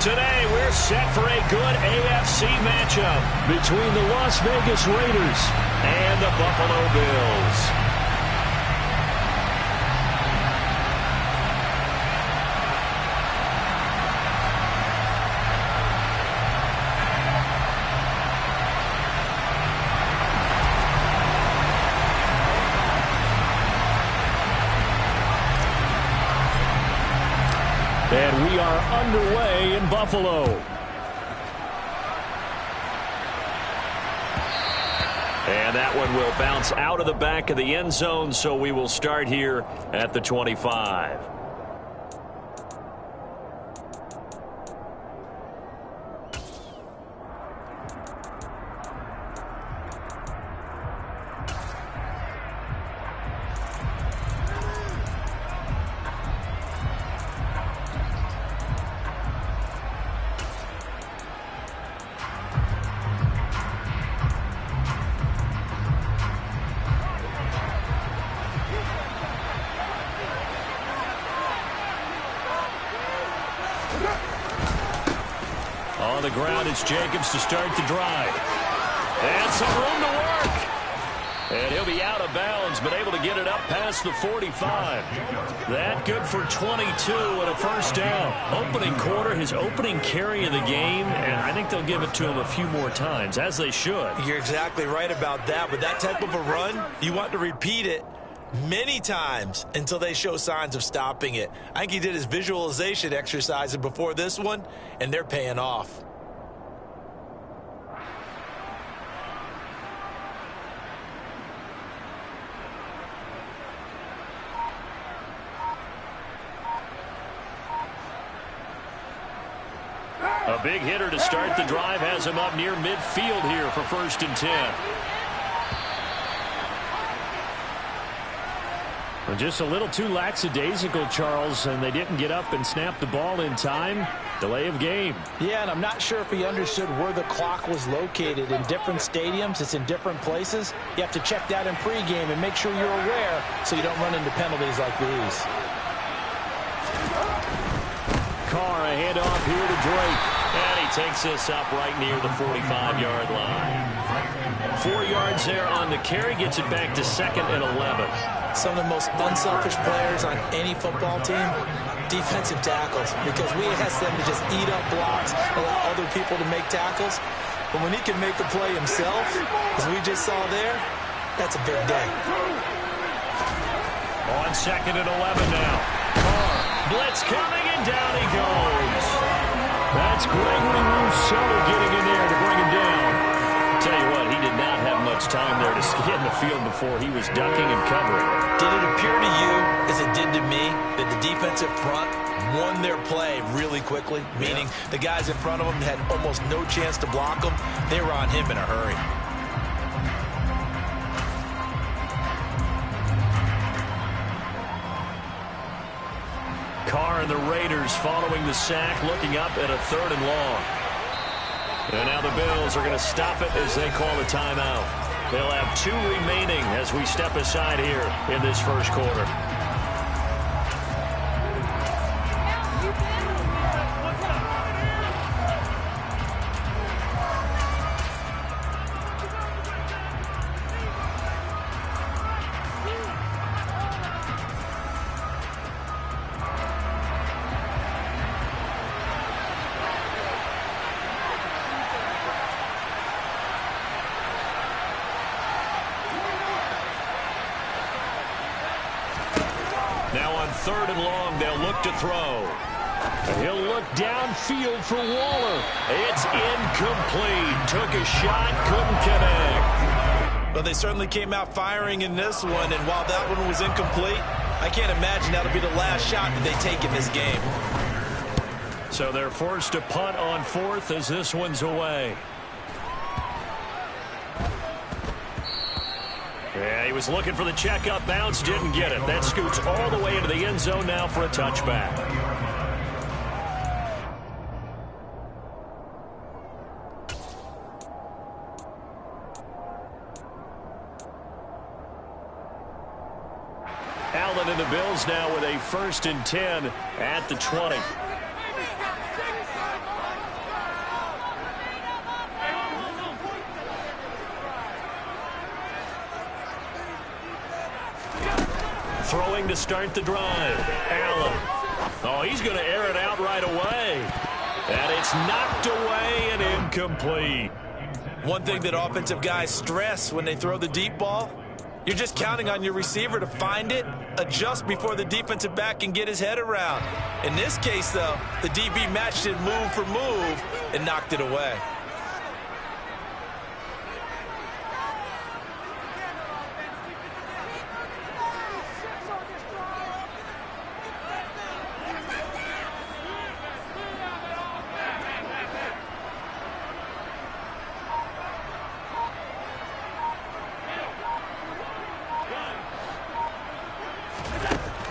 Today, we're set for a good AFC matchup between the Las Vegas Raiders and the Buffalo Bills. And we are underway in Buffalo. And that one will bounce out of the back of the end zone, so we will start here at the 25. On the ground, it's Jacobs to start the drive. And some room to work. And he'll be out of bounds, but able to get it up past the 45. That good for 22 and a first down. Opening quarter, his opening carry of the game, and I think they'll give it to him a few more times, as they should. You're exactly right about that. With that type of a run, you want to repeat it many times until they show signs of stopping it. I think he did his visualization exercises before this one, and they're paying off. A big hitter to start the drive has him up near midfield here for 1st and 10. Well, just a little too lackadaisical, Charles, and they didn't get up and snap the ball in time. Delay of game. Yeah, and I'm not sure if he understood where the clock was located. In different stadiums, it's in different places. You have to check that in pregame and make sure you're aware so you don't run into penalties like these. Carr, a handoff here to Drake. And he takes this up right near the 45-yard line. 4 yards there on the carry, gets it back to 2nd and 11. Some of the most unselfish players on any football team, defensive tackles, because we ask them to just eat up blocks, allow other people to make tackles. But when he can make a play himself, as we just saw there, that's a big day. On 2nd and 11 now. Carr, blitz coming, and down he goes. That's Gregory Rousseau getting in there to bring him down. Tell you what, he did not have much time there to get in the field before he was ducking and covering. Did it appear to you, as it did to me, that the defensive front won their play really quickly? Meaning the guys in front of him had almost no chance to block him. They were on him in a hurry. Carr and the Raiders following the sack, looking up at a 3rd and long. And now the Bills are going to stop it as they call a timeout. They'll have 2 remaining as we step aside here in this first quarter. Now on 3rd and long, they'll look to throw. And he'll look downfield for Waller. It's incomplete. Took a shot, couldn't connect. But they certainly came out firing in this one, and while that one was incomplete, I can't imagine that'll be the last shot that they take in this game. So they're forced to punt on 4th as this one's away. Yeah, he was looking for the checkup bounce, didn't get it. That scoots all the way into the end zone now for a touchback. Allen and the Bills now with a 1st and 10 at the 20. Throwing to start the drive. Allen. Oh, he's going to air it out right away. And it's knocked away and incomplete. One thing that offensive guys stress when they throw the deep ball, you're just counting on your receiver to find it, adjust before the defensive back can get his head around. In this case, though, the DB matched it move for move and knocked it away.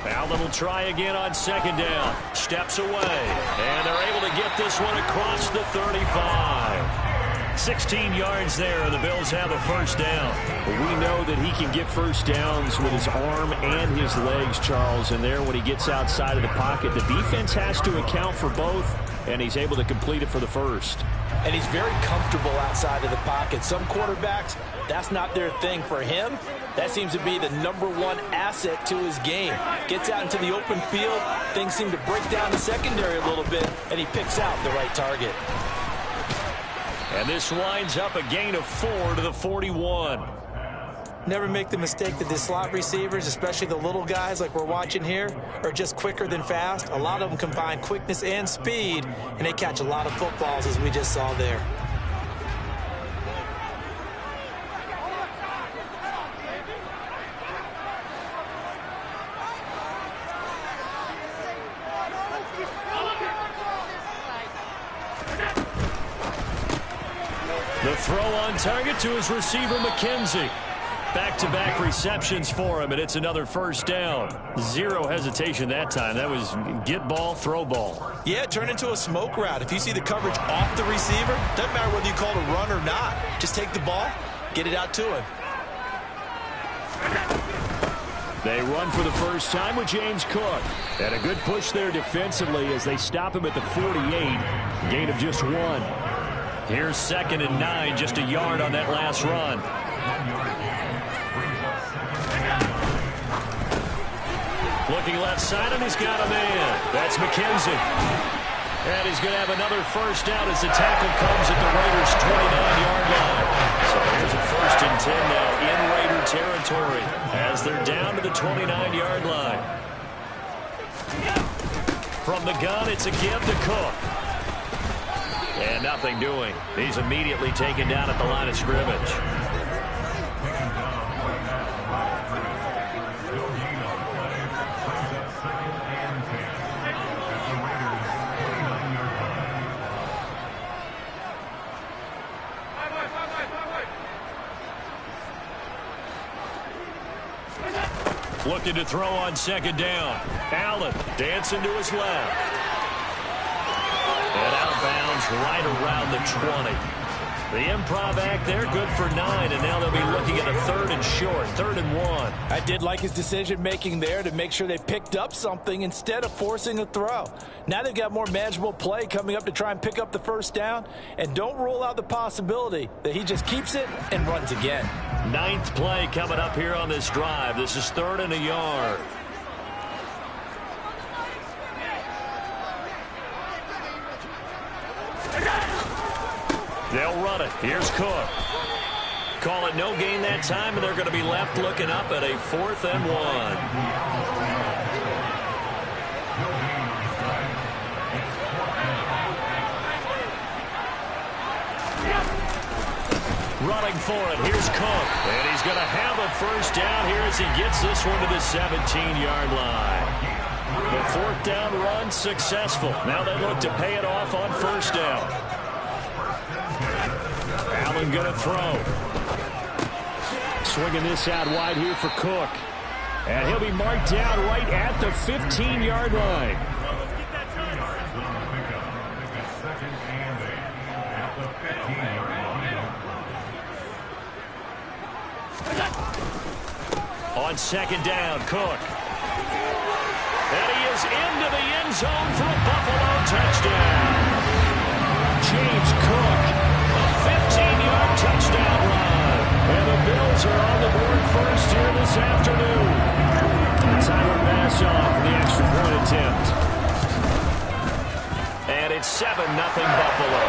Allen will try again on second down. Steps away. And they're able to get this one across the 35. 16 yards there, and the Bills have a first down. Well, we know that he can get first downs with his arm and his legs, Charles. And there, when he gets outside of the pocket, the defense has to account for both, and he's able to complete it for the first. And he's very comfortable outside of the pocket. Some quarterbacks, that's not their thing. For him, that seems to be the #1 asset to his game. Gets out into the open field, things seem to break down the secondary a little bit, and he picks out the right target. And this winds up a gain of 4 to the 41. Never make the mistake that the slot receivers, especially the little guys like we're watching here, are just quicker than fast. A lot of them combine quickness and speed, and they catch a lot of footballs, as we just saw there. The throw on target to his receiver, McKenzie. Back-to-back receptions for him, and it's another first down. Zero hesitation that time. That was get ball, throw ball. Yeah, it turned into a smoke route. If you see the coverage off the receiver, doesn't matter whether you call it a run or not. Just take the ball, get it out to him. They run for the first time with James Cook. And a good push there defensively as they stop him at the 48. Gain of just 1. Here's 2nd and 9, just a yard on that last run. Looking left side, and he's got a man. That's McKenzie. And he's going to have another first down as the tackle comes at the Raiders' 29-yard line. So here's a 1st and 10 now in Raider territory as they're down to the 29-yard line. From the gun, it's a give to Cook. And nothing doing. He's immediately taken down at the line of scrimmage. Looking to throw on second down. Allen dancing to his left. And out of bounds right around the 20. The improv act there, good for 9, and now they'll be looking at a 3rd and short, 3rd and 1. I did like his decision-making there to make sure they picked up something instead of forcing a throw. Now they've got more manageable play coming up to try and pick up the first down, and don't rule out the possibility that he just keeps it and runs again. 9th play coming up here on this drive. This is 3rd and a yard. They'll run it. Here's Cook. Call it no gain that time, and they're going to be left looking up at a 4th and 1. Running for it. Here's Cook. And he's going to have a first down here as he gets this one to the 17-yard line. The 4th down run successful. Now they look to pay it off on first down. Allen going to throw. Swinging this out wide here for Cook. And he'll be marked down right at the 15-yard line. On second down, Cook. And he is into the end zone for a Buffalo touchdown. James Cook, a 15-yard touchdown run. And the Bills are on the board first here this afternoon. it's 7-0 Buffalo.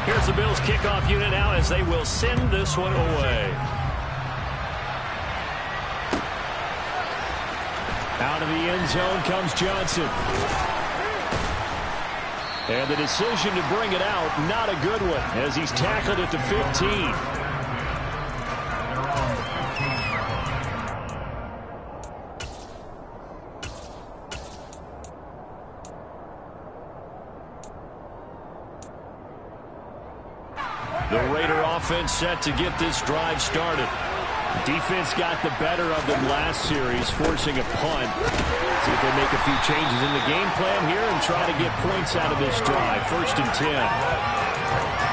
Here's the Bills kickoff unit now as they will send this one away. Out of the end zone comes Johnson. And the decision to bring it out, not a good one, as he's tackled at the 15. The Raider offense set to get this drive started. Defense got the better of them last series, forcing a punt. See if they make a few changes in the game plan here and try to get points out of this drive. 1st and 10.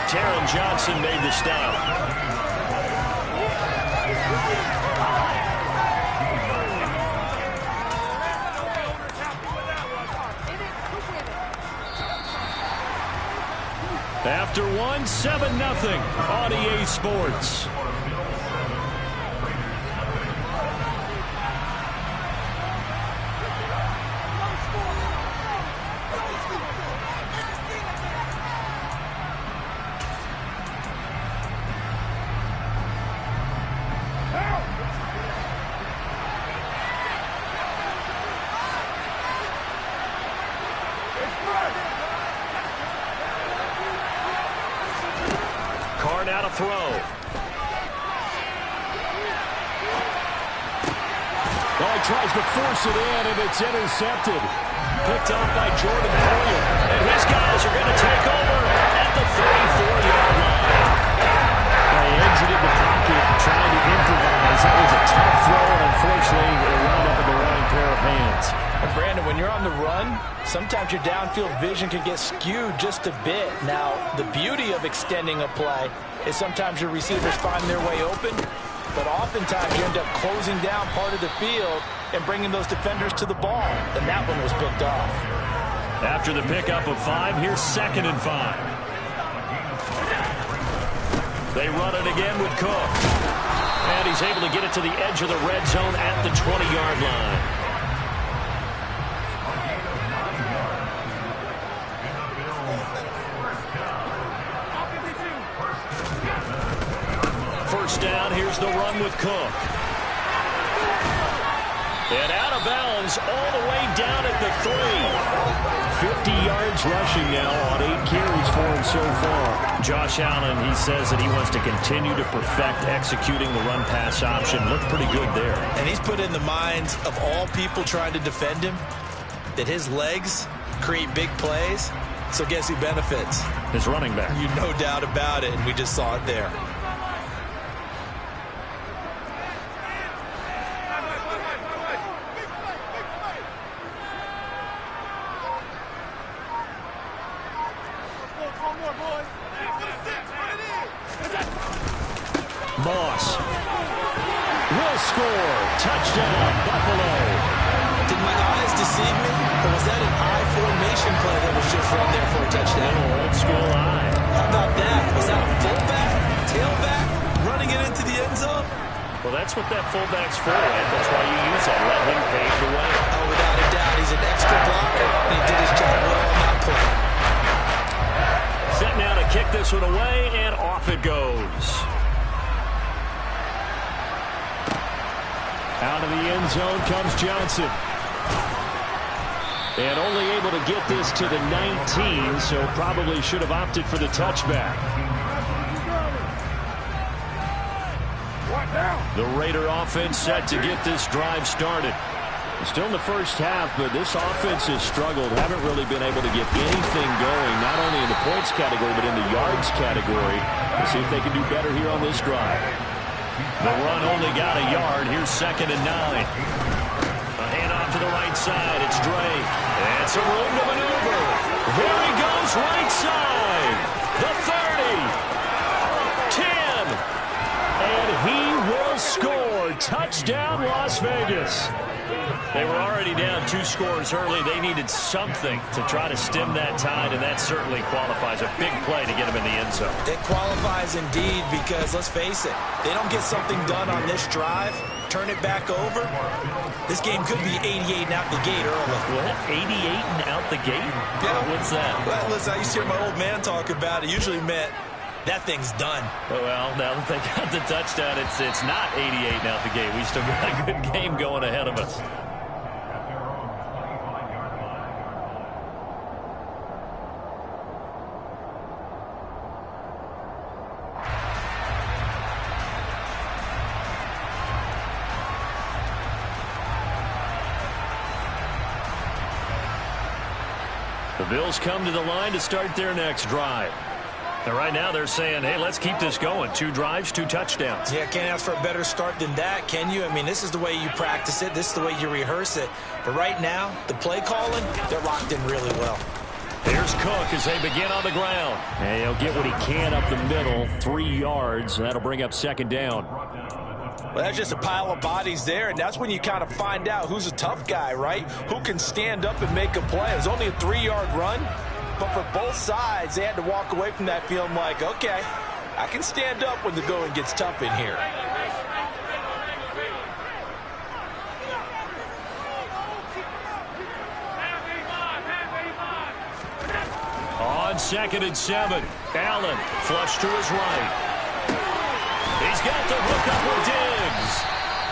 Taron Johnson made the stop. After one, 7-0 on EA Sports. Now to throw. Oh, he tries to force it in, and it's intercepted. Picked off by Jordan Poyer. And his guys are going to take over at the 34-yard line. They exited the pocket trying to improvise. That was a tough throw, and unfortunately, it wound up in the wrong pair of hands. And Brandon, when you're on the run, sometimes your downfield vision can get skewed just a bit. Now, the beauty of extending a play is sometimes your receivers find their way open, but oftentimes you end up closing down part of the field and bringing those defenders to the ball, and that one was picked off. After the pickup of 5, here's 2nd and 5. They run it again with Cook, and he's able to get it to the edge of the red zone at the 20-yard line. Down, here's the run with Cook. And out of bounds all the way down at the 3. 50 yards rushing now on 8 carries for him so far. Josh Allen, he says that he wants to continue to perfect executing the run-pass option. Looked pretty good there. And he's put in the minds of all people trying to defend him that his legs create big plays. So guess who benefits? His running back. You no doubt about it, and we just saw it there. Moss will score. Touchdown, Buffalo. Did my eyes deceive me, or was that an eye formation play that was just run there for a touchdown? Old school eye. How about that? Was that a fullback, tailback, running it into the end zone? Well, that's what that fullback's for, Ed. That's why you use that. Let him pave the way. Oh, without a doubt, he's an extra blocker, and he did his job well on that play. Set now to kick this one away, and off it goes. Out of the end zone comes Johnson. And only able to get this to the 19, so probably should have opted for the touchback. The Raider offense set to get this drive started. Still in the first half, but this offense has struggled. Haven't really been able to get anything going, not only in the points category, but in the yards category. We'll see if they can do better here on this drive. The run only got a yard. Here's 2nd and 9. A handoff to the right side. It's Drake. And some room to maneuver. There he goes, right side. The 30. 10. And he will score. touchdown, Las Vegas. They were already down 2 scores early. They needed something to try to stem that tide, and that certainly qualifies. A big play to get them in the end zone. It qualifies indeed because, let's face it, they don't get something done on this drive, turn it back over, this game could be 88 and out the gate early. What? 88 and out the gate? Yeah. What's that? Well, listen, I used to hear my old man talk about it. Usually meant that thing's done. Well, now that they got the touchdown, it's not 88 and out the gate. We still got a good game going ahead of us. The Bills come to the line to start their next drive. And right now they're saying, hey, let's keep this going. 2 drives, 2 touchdowns. Yeah, can't ask for a better start than that, can you? I mean, this is the way you practice it. This is the way you rehearse it. But right now, the play calling, they're locked in really well. Here's Cook as they begin on the ground. And he'll get what he can up the middle, 3 yards. That'll bring up 2nd down. Well, that's just a pile of bodies there, and that's when you kind of find out who's a tough guy, right? Who can stand up and make a play. It was only a 3-yard run, but for both sides, they had to walk away from that feeling like, okay, I can stand up when the going gets tough in here. On 2nd and 7, Allen flush to his right. He's got the hook up with Diggs.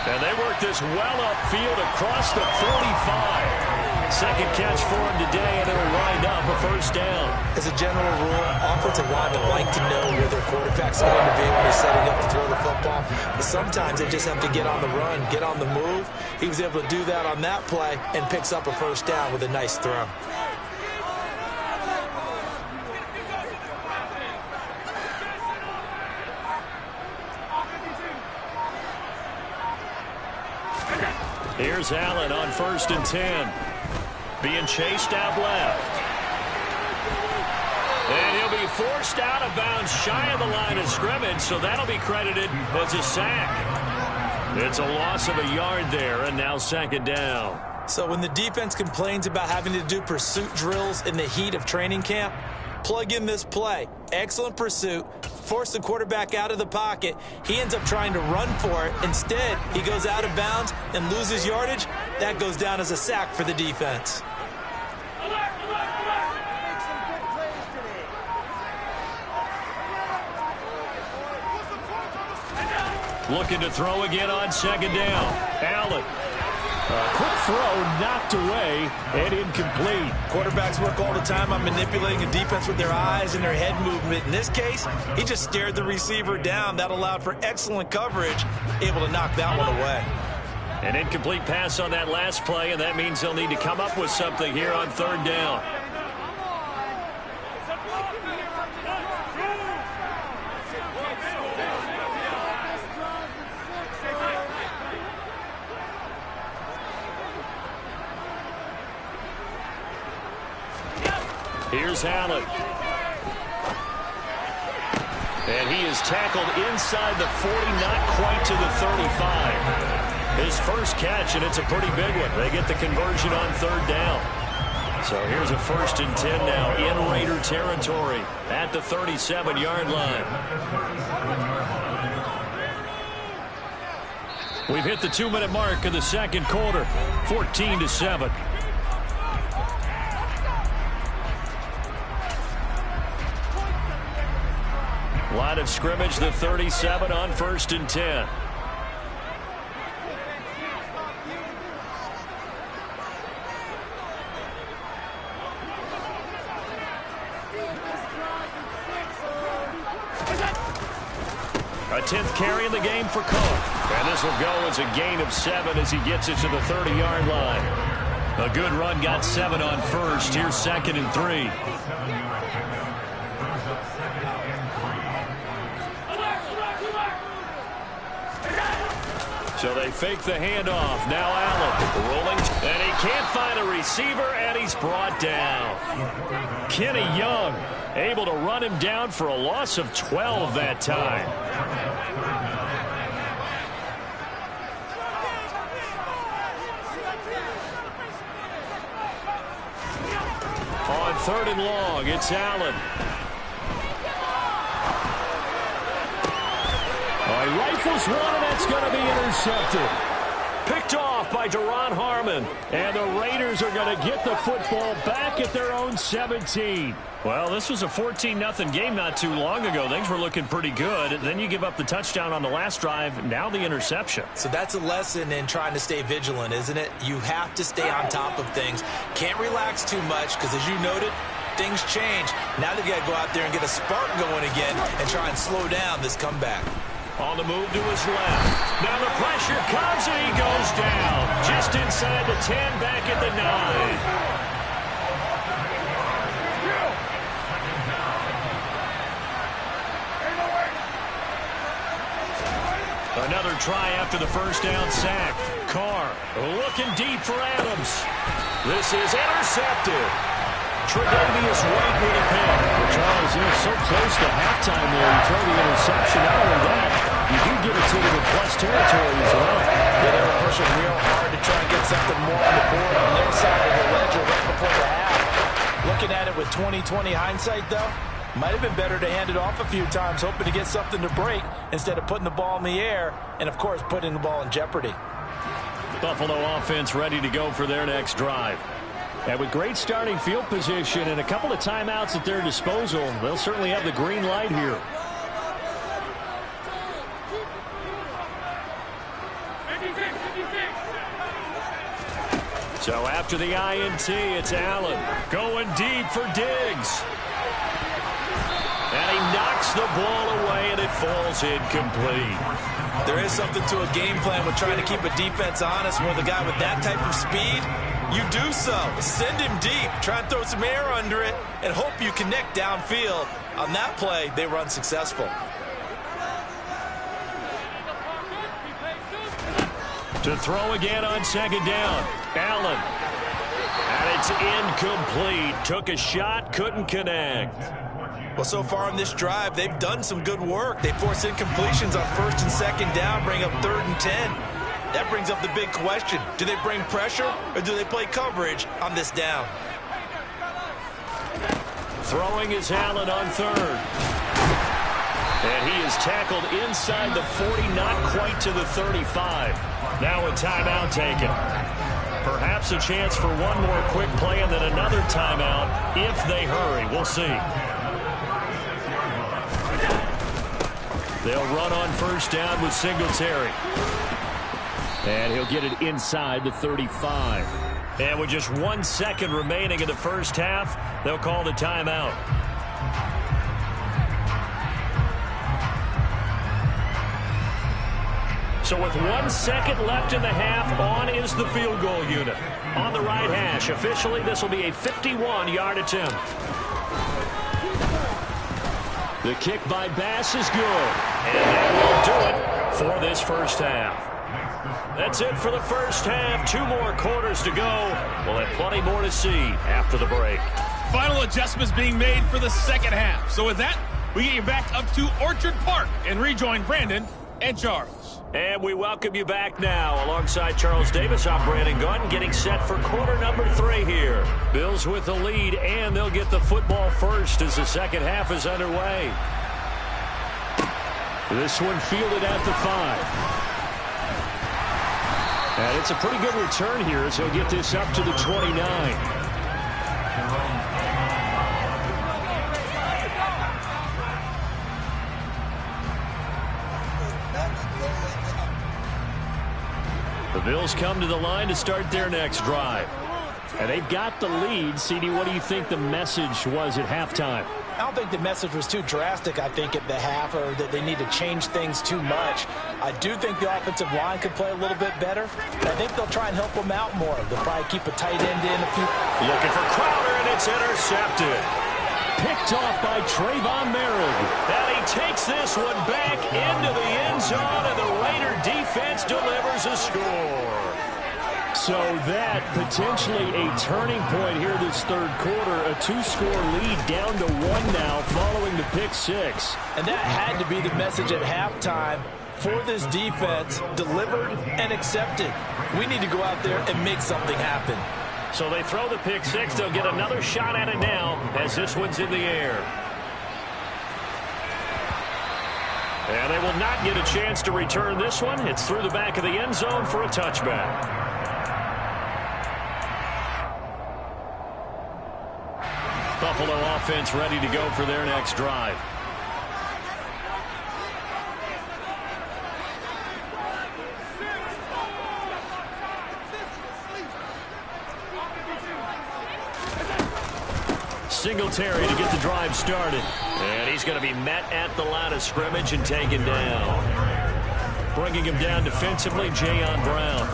And they work this well upfield across the 45. Second catch for him today, and it'll wind up a 1st down. As a general rule, offensive linemen like to know where their quarterback's going to be when they're setting up to throw the football. But sometimes they just have to get on the run, get on the move. He was able to do that on that play and picks up a 1st down with a nice throw. Here's Allen on 1st and 10. Being chased out left. And he'll be forced out of bounds shy of the line of scrimmage, so that'll be credited as a sack. It's a loss of a yard there, and now 2nd down. So when the defense complains about having to do pursuit drills in the heat of training camp, plug in this play. Excellent pursuit. Force the quarterback out of the pocket. He ends up trying to run for it. Instead, he goes out of bounds and loses yardage. That goes down as a sack for the defense. Looking to throw again on 2nd down. Allen. Quick throw knocked away and incomplete. Quarterbacks work all the time on manipulating a defense with their eyes and their head movement. In this case, he just stared the receiver down. That allowed for excellent coverage, able to knock that one away. An incomplete pass on that last play, and that means they'll need to come up with something here on 3rd down. Here's Allen. And he is tackled inside the 40, not quite to the 35. His first catch, and it's a pretty big one. They get the conversion on 3rd down. So here's a 1st and 10 now in Raider territory at the 37-yard line. We've hit the 2-minute mark of the 2nd quarter, 14-7. Line of scrimmage, the 37 on 1st and 10. A 10th carry in the game for Cook. And this will go as a gain of 7 as he gets it to the 30-yard line. A good run, got 7 on 1st. Here's 2nd and 3. So they fake the handoff. Now Allen rolling. And he can't find a receiver, and he's brought down. Kenny Young able to run him down for a loss of 12 that time. 3rd and long. It's Allen. He rifles one, and that's going to be intercepted. Picked off by Duron Harmon. And the Raiders are going to get the football back at their own 17. Well, this was a 14-0 game not too long ago. Things were looking pretty good. And then you give up the touchdown on the last drive. Now the interception. So that's a lesson in trying to stay vigilant, isn't it? You have to stay on top of things. Can't relax too much because, as you noted, things change. Now they've got to go out there and get a spark going again and try and slow down this comeback. On the move to his left. Now the pressure comes, and he goes down. Just inside the 10, back at the 9. Another try after the first down sack. Carr looking deep for Adams. This is intercepted. Tre'Davious White with a pick. Well, Charles, they're so close to halftime there. You throw the interception. Not only that, you do get it to the plus territory as well. Yeah, they were pushing real hard to try and get something more on the board on their side of the ledger right before the half. Looking at it with 20/20 hindsight, though, might have been better to hand it off a few times, hoping to get something to break instead of putting the ball in the air and, of course, putting the ball in jeopardy. Buffalo offense ready to go for their next drive. And with great starting field position and a couple of timeouts at their disposal, they'll certainly have the green light here. So after the INT, it's Allen going deep for Diggs. And he knocks the ball away, and it falls incomplete. There is something to a game plan with trying to keep a defense honest. With a guy with that type of speed, you do so. Send him deep. Try and throw some air under it and hope you connect downfield. On that play, they were unsuccessful. To throw again on 2nd down. Allen. And it's incomplete. Took a shot, couldn't connect. Well, so far on this drive, they've done some good work. They force incompletions on 1st and 2nd down, bring up 3rd and 10. That brings up the big question. Do they bring pressure or do they play coverage on this down? Throwing is Allen on 3rd. And he is tackled inside the 40, not quite to the 35. Now a timeout taken. Perhaps a chance for one more quick play and then another timeout if they hurry. We'll see. They'll run on 1st down with Singletary. And he'll get it inside the 35. And with just 1 second remaining in the first half, they'll call the timeout. So with 1 second left in the half, on is the field goal unit. On the right hash, officially this will be a 51-yard attempt. The kick by Bass is good. And that will do it for this first half. That's it for the first half. 2 more quarters to go. We'll have plenty more to see after the break. Final adjustments being made for the second half. So with that, we get you back up to Orchard Park and rejoin Brandon and Charles. And we welcome you back now. Alongside Charles Davis, I'm Brandon Gunn, getting set for quarter number 3 here. Bills with the lead, and they'll get the football first as the second half is underway. This one fielded at the 5. And it's a pretty good return here as he'll get this up to the 29. The Bills come to the line to start their next drive. And they've got the lead. CD, what do you think the message was at halftime? I don't think the message was too drastic, I think, at the half, or that they need to change things too much. I do think the offensive line could play a little bit better. I think they'll try and help them out more. They'll probably keep a tight end in a few. Looking for Crowder, and it's intercepted. Picked off by Trayvon Merritt. And he takes this one back into the end zone, and the Raider defense delivers a score. So that potentially a turning point here this third quarter. A 2-score lead down to 1 now following the pick 6. And that had to be the message at halftime for this defense, delivered and accepted. We need to go out there and make something happen. So they throw the pick six. They'll get another shot at it now as this one's in the air. And they will not get a chance to return this one. It's through the back of the end zone for a touchback. Buffalo offense ready to go for their next drive. Singletary to get the drive started. And he's going to be met at the line of scrimmage and taken down. Bringing him down defensively, Jayon Brown.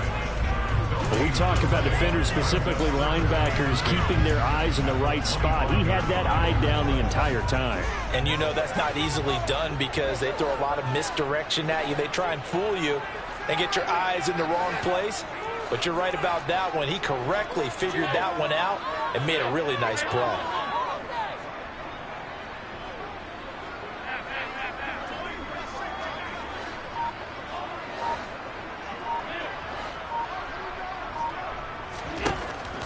When we talk about defenders, specifically linebackers, keeping their eyes in the right spot, he had that eye down the entire time. And you know that's not easily done because they throw a lot of misdirection at you. They try and fool you and get your eyes in the wrong place. But you're right about that one. He correctly figured that one out and made a really nice play.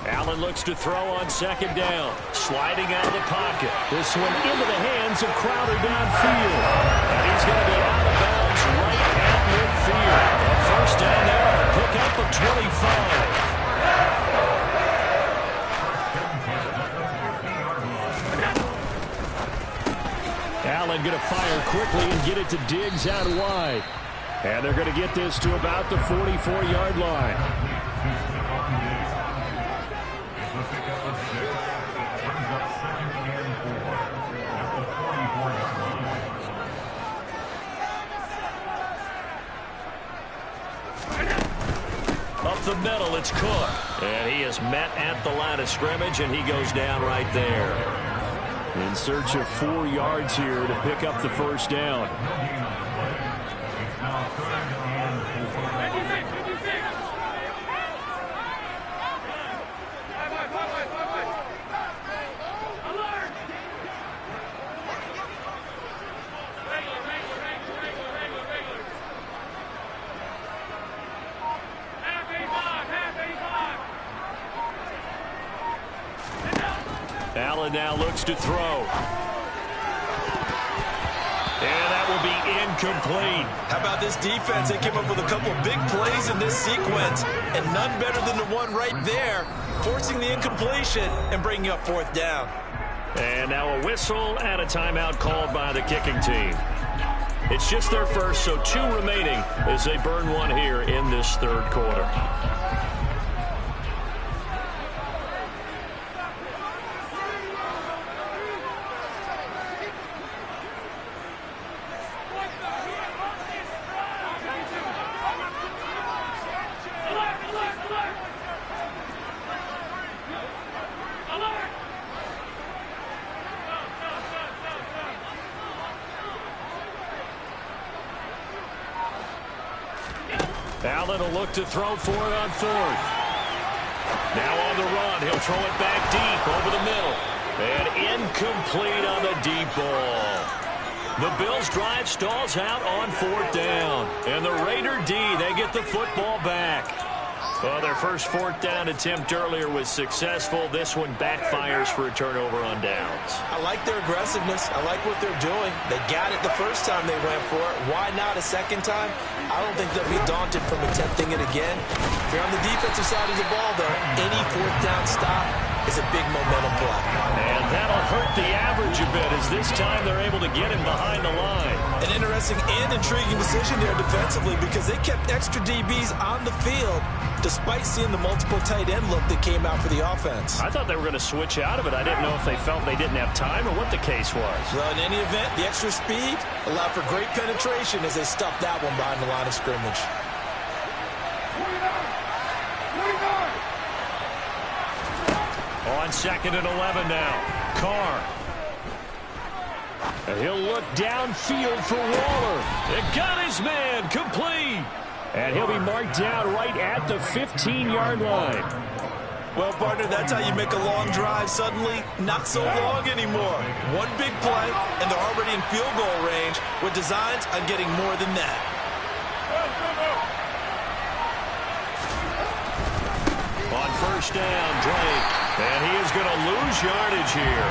Allen looks to throw on second down. Sliding out of the pocket. This one into the hands of Crowder downfield. And he's going to be out of bounds right at midfield. A first down there. A pickup of 25. Allen going to fire quickly and get it to Diggs out wide. And they're going to get this to about the 44-yard line. Up the middle, it's Cook. And he is met at the line of scrimmage, and he goes down right there. In search of 4 yards here to pick up the first down. Allen now looks to throw. And that will be incomplete. How about this defense? They came up with a couple of big plays in this sequence, and none better than the one right there, forcing the incompletion and bringing up fourth down. And now a whistle and a timeout called by the kicking team. It's just their first, so 2 remaining as they burn one here in this third quarter. Allen will look to throw for it on fourth. Now on the run, he'll throw it back deep over the middle. And incomplete on the deep ball. The Bills' drive stalls out on fourth down. And the Raider D, they get the football back. Well, their first fourth down attempt earlier was successful. This one backfires for a turnover on downs. I like their aggressiveness. I like what they're doing. They got it the first time they went for it. Why not a second time? I don't think they'll be daunted from attempting it again. If you're on the defensive side of the ball, though, any fourth down stop is a big momentum play. And that'll hurt the average a bit as this time they're able to get him behind the line. An interesting and intriguing decision there defensively because they kept extra DBs on the field despite seeing the multiple tight end look that came out for the offense. I thought they were going to switch out of it. I didn't know if they felt they didn't have time or what the case was. Well, in any event, the extra speed allowed for great penetration as they stuffed that one behind the line of scrimmage. On second and 11 now. Carr. And he'll look downfield for Waller. It got his man complete. And he'll be marked down right at the 15-yard line. Well, partner, that's how you make a long drive suddenly not so long anymore. One big play, and they're already in field goal range with designs on getting more than that. On first down, Drake. And he is going to lose yardage here.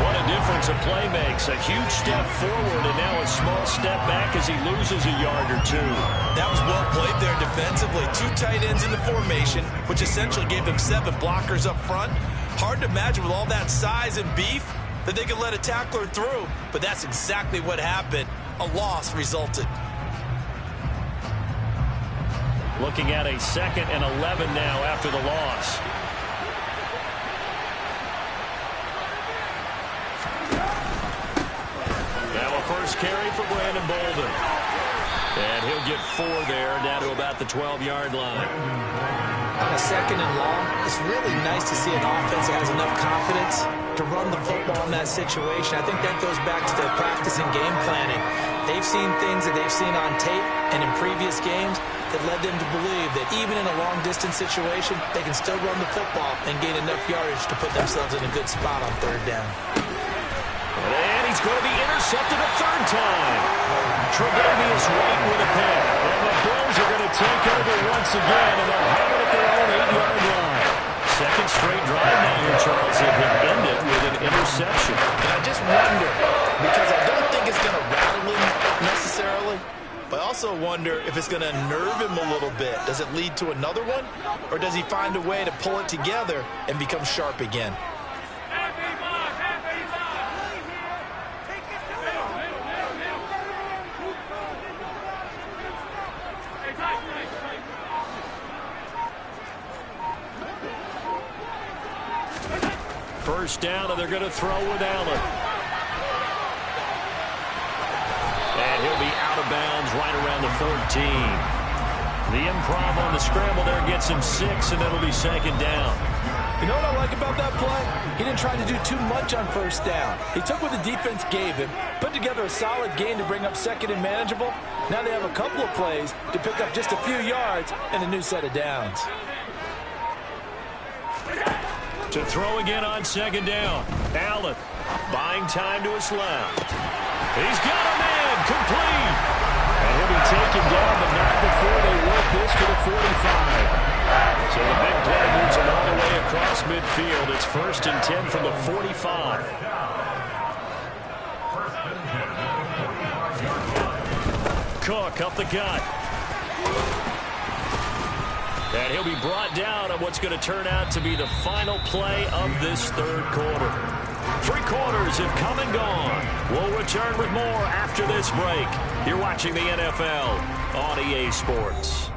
What a difference a play makes. A huge step forward and now a small step back as he loses a yard or two. That was well played there defensively. 2 tight ends in the formation, which essentially gave them 7 blockers up front. Hard to imagine with all that size and beef that they could let a tackler through, but that's exactly what happened. A loss resulted. Looking at a 2nd and 11 now after the loss. Now a first carry for Brandon Bolden. And he'll get 4 there, down to about the 12-yard line. On a 2nd and long, it's really nice to see an offense that has enough confidence to run the football in that situation. I think that goes back to their practice and game planning. They've seen things that they've seen on tape and in previous games that led them to believe that even in a long-distance situation, they can still run the football and gain enough yardage to put themselves in a good spot on 3rd down. And he's going to be intercepted a 3rd time. Tre'Davious White with a pick. And the Bills are going to take over once again, and they'll have it at their own 8-yard line. 2nd straight drive now here, Charles, that have ended with an interception. And I just wonder, because I don't think it's going to rattle him necessarily, but I also wonder if it's going to nerve him a little bit. Does it lead to another one? Or does he find a way to pull it together and become sharp again? First down, and they're going to throw with Allen. And he'll be out of bounds right around the 14. The improv on the scramble there gets him 6, and it'll be 2nd down. You know what I like about that play? He didn't try to do too much on 1st down. He took what the defense gave him, put together a solid gain to bring up 2nd and manageable. Now they have a couple of plays to pick up just a few yards and a new set of downs. To throw again on 2nd down. Allen buying time to his left. He's got a man complete. And he'll be taken down, but not before they work this to the 45. So the big play moves him all the way across midfield. It's 1st and 10 from the 45. Cook up the gut. And he'll be brought down on what's going to turn out to be the final play of this 3rd quarter. 3 quarters have come and gone. We'll return with more after this break. You're watching the NFL on EA Sports.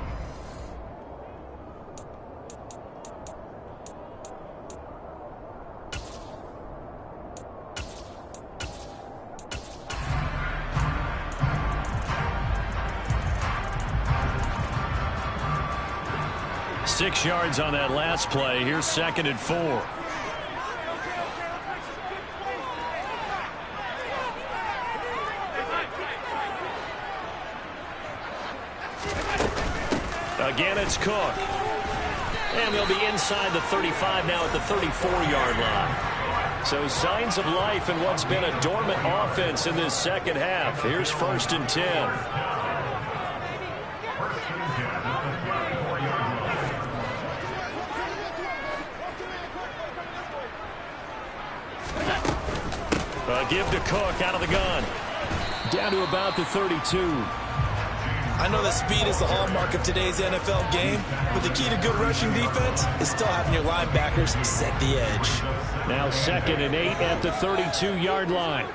Six yards on that last play. Here's 2nd and 4. Again, it's Cook. And they'll be inside the 35 now at the 34-yard line. So signs of life in what's been a dormant offense in this 2nd half. Here's 1st and 10. Give to Cook out of the gun. Down to about the 32. I know that speed is the hallmark of today's NFL game, but the key to good rushing defense is still having your linebackers set the edge. Now 2nd and 8 at the 32-yard line.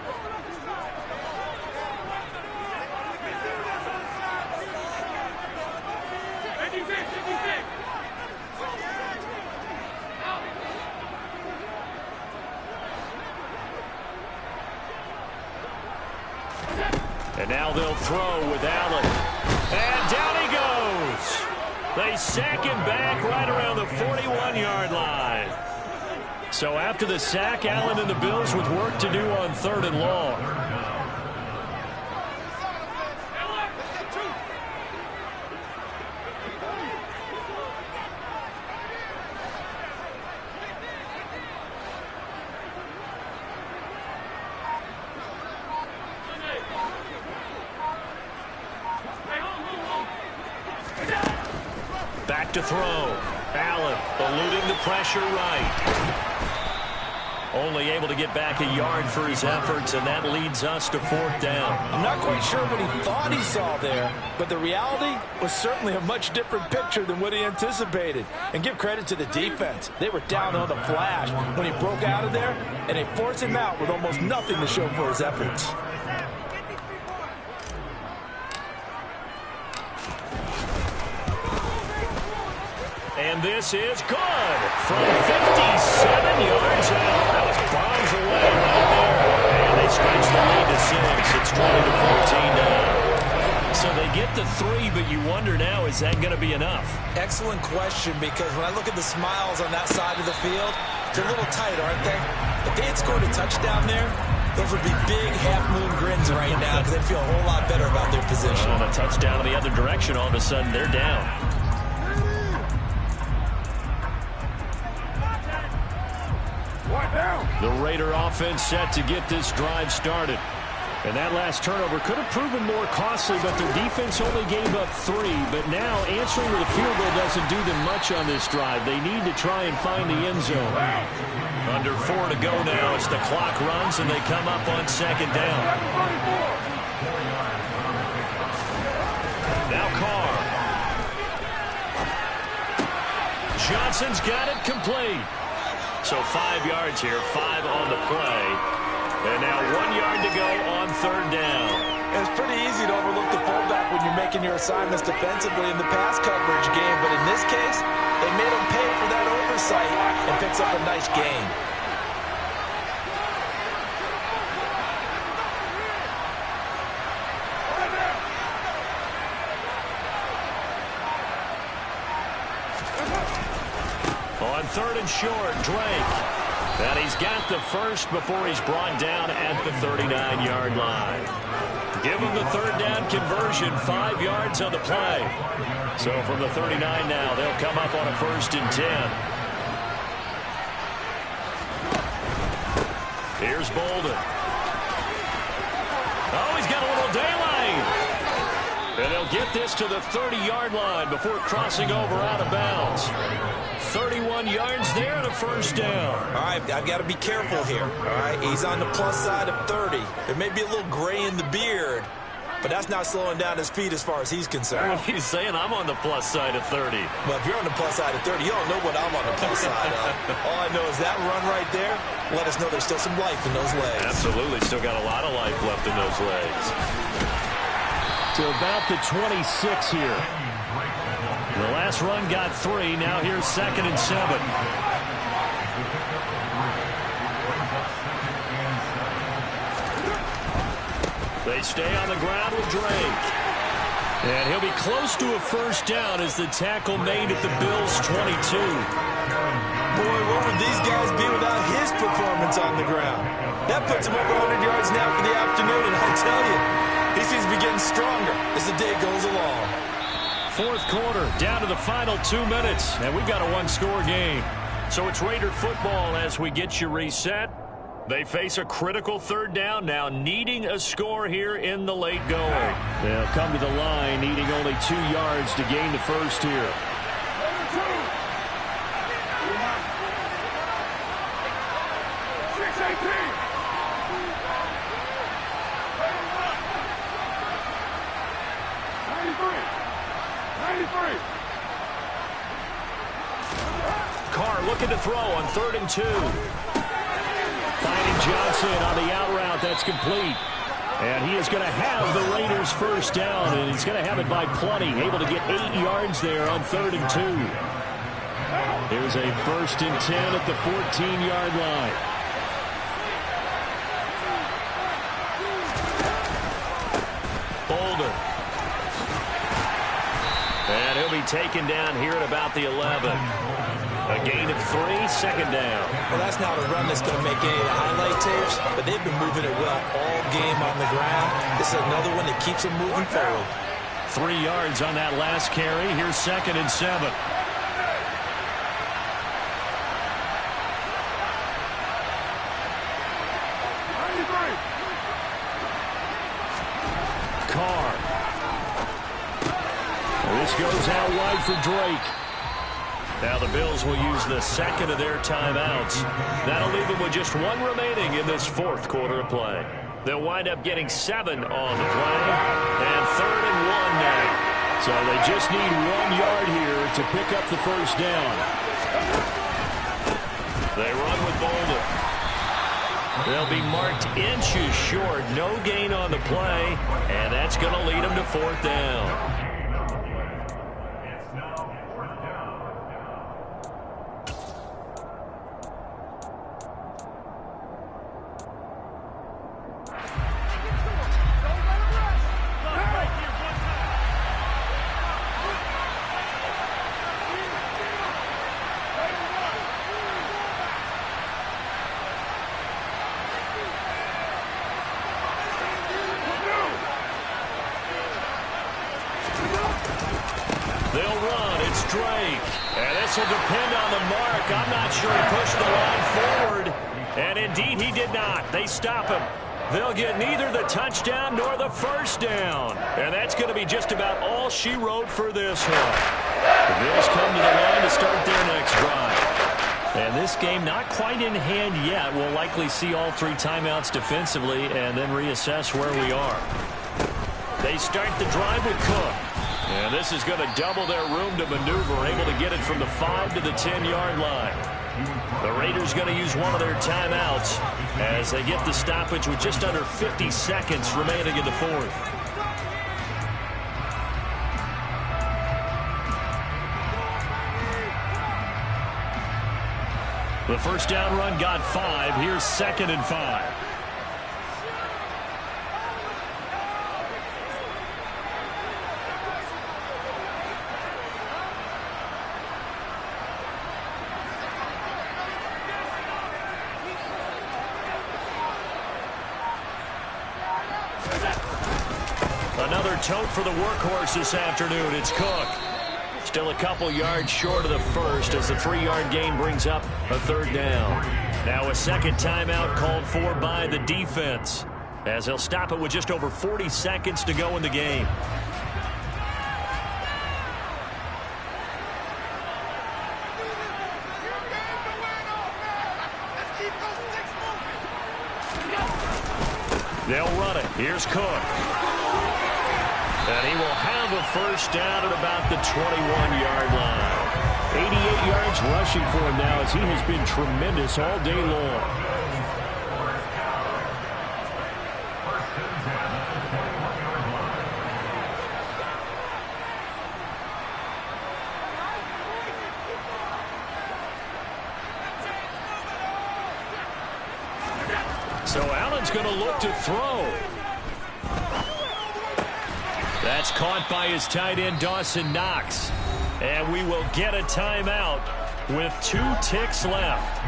And now they'll throw with Allen. And down he goes. They sack him back right around the 41-yard line. So after the sack, Allen and the Bills with work to do on 3rd and long. Back to throw. Allen eluding the pressure right. Only able to get back a yard for his efforts, and that leads us to 4th down. I'm not quite sure what he thought he saw there, but the reality was certainly a much different picture than what he anticipated. And give credit to the defense. They were down on the flash when he broke out of there, and they forced him out with almost nothing to show for his efforts. And this is good from 57 yards out. That was bombs away right there. And they stretch the lead to 6. It's 20-14 now. So they get the 3, but you wonder now, is that going to be enough? Excellent question, because when I look at the smiles on that side of the field, they're a little tight, aren't they? If they had scored a touchdown there, those would be big half-moon grins right now because they'd feel a whole lot better about their position. On a touchdown in the other direction, all of a sudden they're down. The Raider offense set to get this drive started. And that last turnover could have proven more costly, but their defense only gave up 3. But now answering with a field goal doesn't do them much on this drive. They need to try and find the end zone. Under 4 to go now as the clock runs and they come up on 2nd down. Now Carr. Johnson's got it complete. So 5 yards here, 5 on the play. And now 1 yard to go on 3rd down. It's pretty easy to overlook the fullback when you're making your assignments defensively in the pass coverage game. But in this case, they made him pay for that oversight and picks up a nice gain. On 3rd and short, Drake. And he's got the first before he's brought down at the 39-yard line. Give him the 3rd down conversion, 5 yards on the play. So from the 39 now, they'll come up on a 1st and 10. Here's Bolden. Oh, he's got a little daylight. And they'll get this to the 30-yard line before crossing over out of bounds. 31 yards there and a 1st down. All right, I've got to be careful here. All right, he's on the plus side of 30. There may be a little gray in the beard, but that's not slowing down his speed as far as he's concerned. Well, he's saying I'm on the plus side of 30. Well, if you're on the plus side of 30, you don't know what I'm on the plus side of. All I know is that run right there let us know there's still some life in those legs. Absolutely, still got a lot of life left in those legs. To about the 26 here. The last run got 3. Now here's 2nd and 7. They stay on the ground with Drake. And he'll be close to a 1st down as the tackle made at the Bills' 22. Boy, what would these guys be without his performance on the ground? That puts him over 100 yards now for the afternoon, and I'll tell you, he seems to be getting stronger as the day goes along. 4th quarter, down to the final 2 minutes, and we've got a 1-score game. So it's Raider football as we get you reset. They face a critical 3rd down now, needing a score here in the late going. They'll come to the line, needing only 2 yards to gain the first here. Carr looking to throw on 3rd and 2. Finding Johnson on the out route. That's complete. And he is going to have the Raiders' 1st down, and he's going to have it by plenty. Able to get 8 yards there on 3rd and 2. Here's a 1st and 10 at the 14-yard line. Bolden. And he'll be taken down here at about the 11. A gain of 3, 2nd down. Well, that's not a run that's going to make any of the highlight tapes, but they've been moving it well all game on the ground. This is another one that keeps them moving forward. 3 yards on that last carry. Here's 2nd and 7. Carr. This goes out wide for Drake. Now the Bills will use the second of their timeouts. That'll leave them with just one remaining in this fourth quarter of play. They'll wind up getting 7 on the play, and 3rd and 1 now. So they just need 1 yard here to pick up the first down. They run with Bolden. They'll be marked inches short. No gain on the play, and that's going to lead them to 4th down. Will depend on the mark. I'm not sure he pushed the line forward. And indeed, he did not. They stop him. They'll get neither the touchdown nor the first down. And that's going to be just about all she wrote for this one. The Bills come to the line to start their next drive. And this game not quite in hand yet. We'll likely see all 3 timeouts defensively and then reassess where we are. They start the drive with Cook. And this is going to double their room to maneuver, able to get it from the 5 to the 10-yard line. The Raiders going to use one of their timeouts as they get the stoppage with just under 50 seconds remaining in the fourth. The first down run got 5. Here's 2nd and 5. Another tote for the workhorse this afternoon. It's Cook. Still a couple yards short of the first as the 3-yard gain brings up a 3rd down. Now a second timeout called for by the defense as they'll stop it with just over 40 seconds to go in the game. They'll run it. Here's Cook. And he will have a first down at about the 21-yard line. 88 yards rushing for him now as he has been tremendous all day long. So Allen's going to look to throw. That's caught by his tight end, Dawson Knox. And we will get a timeout with 2 ticks left.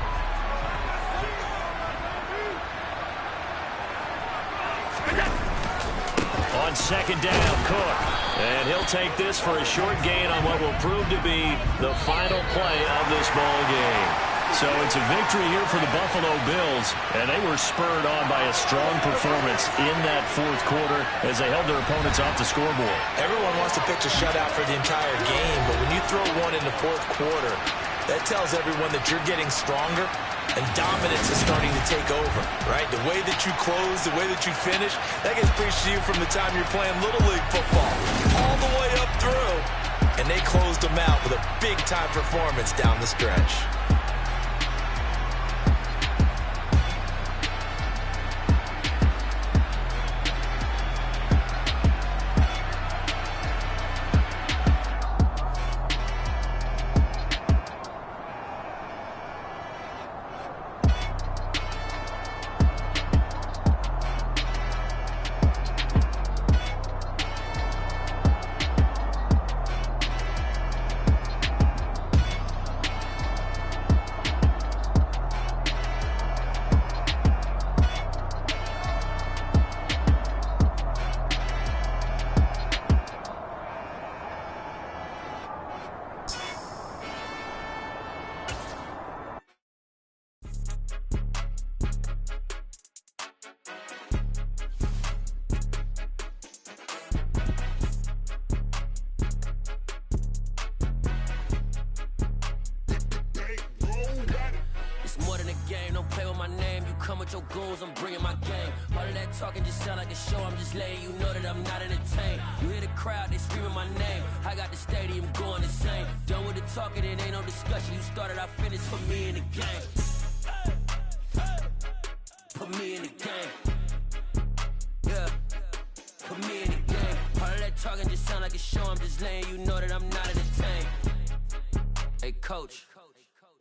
On second down, Cook. And he'll take this for a short gain on what will prove to be the final play of this ball game. So it's a victory here for the Buffalo Bills, and they were spurred on by a strong performance in that fourth quarter as they held their opponents off the scoreboard. Everyone wants to pitch a shutout for the entire game, but when you throw one in the fourth quarter, that tells everyone that you're getting stronger and dominance is starting to take over, right? The way that you close, the way that you finish, that gets preached to you from the time you're playing Little League football all the way up through, and they closed them out with a big-time performance down the stretch. don't play with my name. You come with your goons, I'm bringing my game. All of that talking just sound like a show. I'm just letting you know that I'm not entertained. You hear the crowd, they screaming my name. I got the stadium going insane. Done with the talking, it ain't no discussion. You started, I finished. Put me in the game. Put me in the game. Yeah. Put me in the game. All of that talking just sound like a show. I'm just letting you know that I'm not entertained. Hey, coach.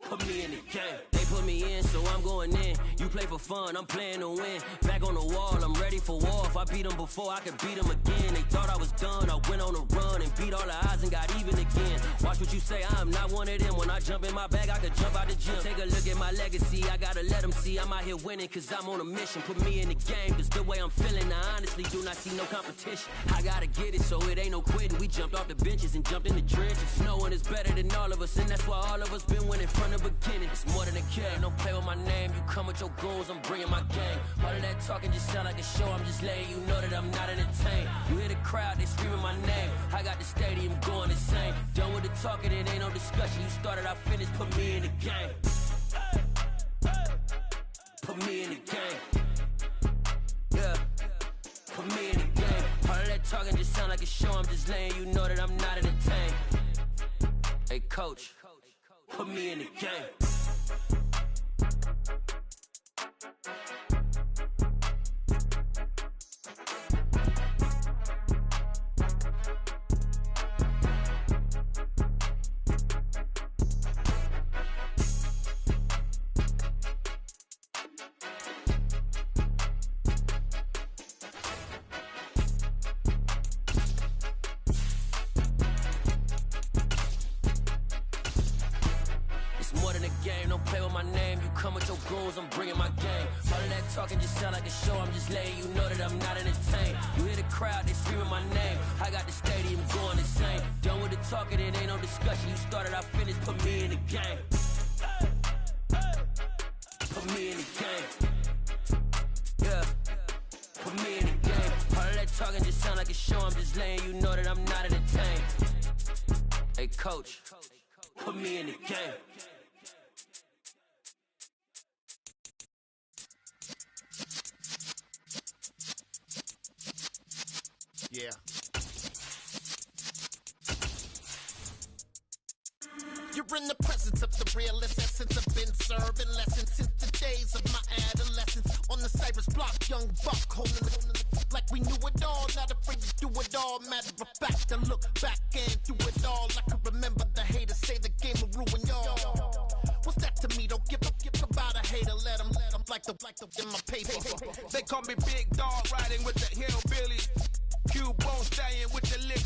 Put me in the game. They put me in, so I'm going in. You play for fun, I'm playing to win. Back on the wall, I'm ready for war. If I beat them before, I could beat them again. They thought I was done, I went on a run and beat all the odds and got even again. Watch what you say, I'm not one of them. When I jump in my bag, I could jump out the gym. Take a look at my legacy, I gotta let them see I'm out here winning, cause I'm on a mission. Put me in the game, cause the way I'm feeling, I honestly do not see no competition. I gotta get it, so it ain't no quitting. We jumped off the benches and jumped in the trenches. No one is better than all of us, and that's why all of us been winning from the beginning. It's more than a game, don't play with my name. You come with your goons, I'm bringing my game. All of that talking just sound like a show. I'm just letting you know that I'm not entertained. You hear the crowd, they screaming my name. I got the stadium going insane. Done with the talking, it ain't no discussion. You started, I finished. Put me in the game. Put me in the game. Yeah. Put me in the game. All of that talking just sound like a show. I'm just letting you know that I'm not entertained. Hey, coach. Put me in the game. I'm bringing my game. All of that talking just sound like a show. I'm just letting you know that I'm not entertained. You hear the crowd, they screaming my name. I got the stadium going insane. Done with the talking, it ain't no discussion. You started, I finished. Put me in the game. Put me in the game. Yeah. Put me in the game. All of that talking just sound like a show. I'm just letting you know that I'm not entertained. Hey, coach. Put me in the game. Yeah. You're in the presence of the realest essence. I've been serving lessons since the days of my adolescence. On the Cypress block, young buck holding it like we knew it all. Not afraid to do it all. Matter of fact, I look back and do it all. I can remember the haters say the game will ruin y'all. What's that to me? Don't give about a hater. Let them like the in my paper. They call me Big Dog, riding with the hillbillies. Cubone staying with the lick.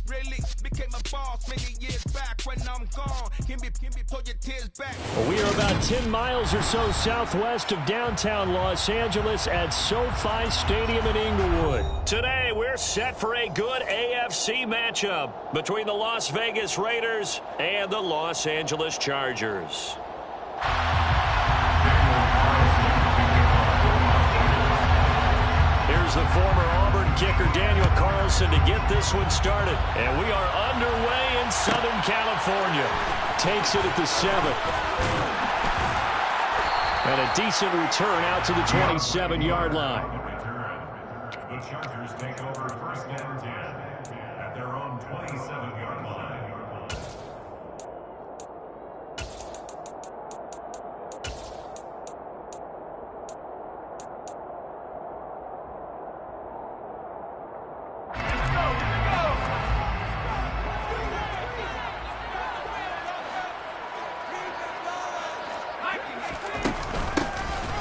Really became a boss many years back. When I'm gone, can be pull your tears back. Well, we are about 10 miles or so southwest of downtown Los Angeles at SoFi Stadium in Inglewood. Today, we're set for a good AFC matchup between the Las Vegas Raiders and the Los Angeles Chargers. Here's the former Auburn kicker Daniel Carlson to get this one started. And we are underway in Southern California. Takes it at the 7. And a decent return out to the 27-yard line. The Chargers take over 1st and 10 at their own 27-yard line.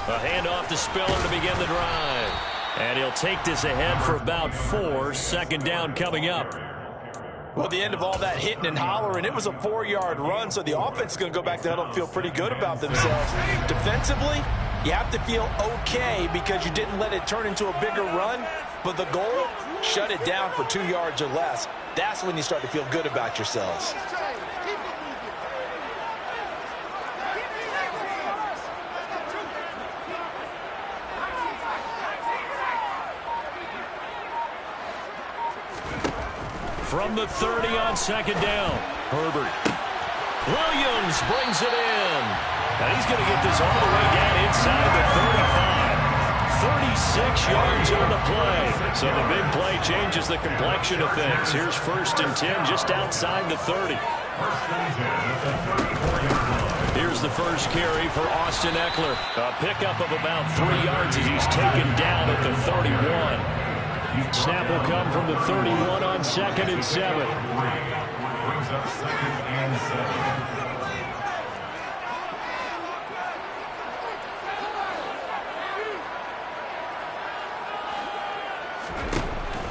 A handoff to Spiller to begin the drive. And he'll take this ahead for about 4. Second down coming up. Well, the end of all that hitting and hollering, it was a 4-yard run, so the offense is going to go back to huddle and feel pretty good about themselves. Defensively, you have to feel okay because you didn't let it turn into a bigger run, but the goal, shut it down for 2 yards or less. That's when you start to feel good about yourselves. From the 30 on second down, Herbert. Williams brings it in. And he's going to get this all the way down inside the 35. 36 yards on the play. So the big play changes the complexion of things. Here's 1st and 10 just outside the 30. Here's the first carry for Austin Ekeler. A pickup of about 3 yards as he's taken down at the 31. Snap will come from the 31 on 2nd and 7. Brings up 2nd and 7.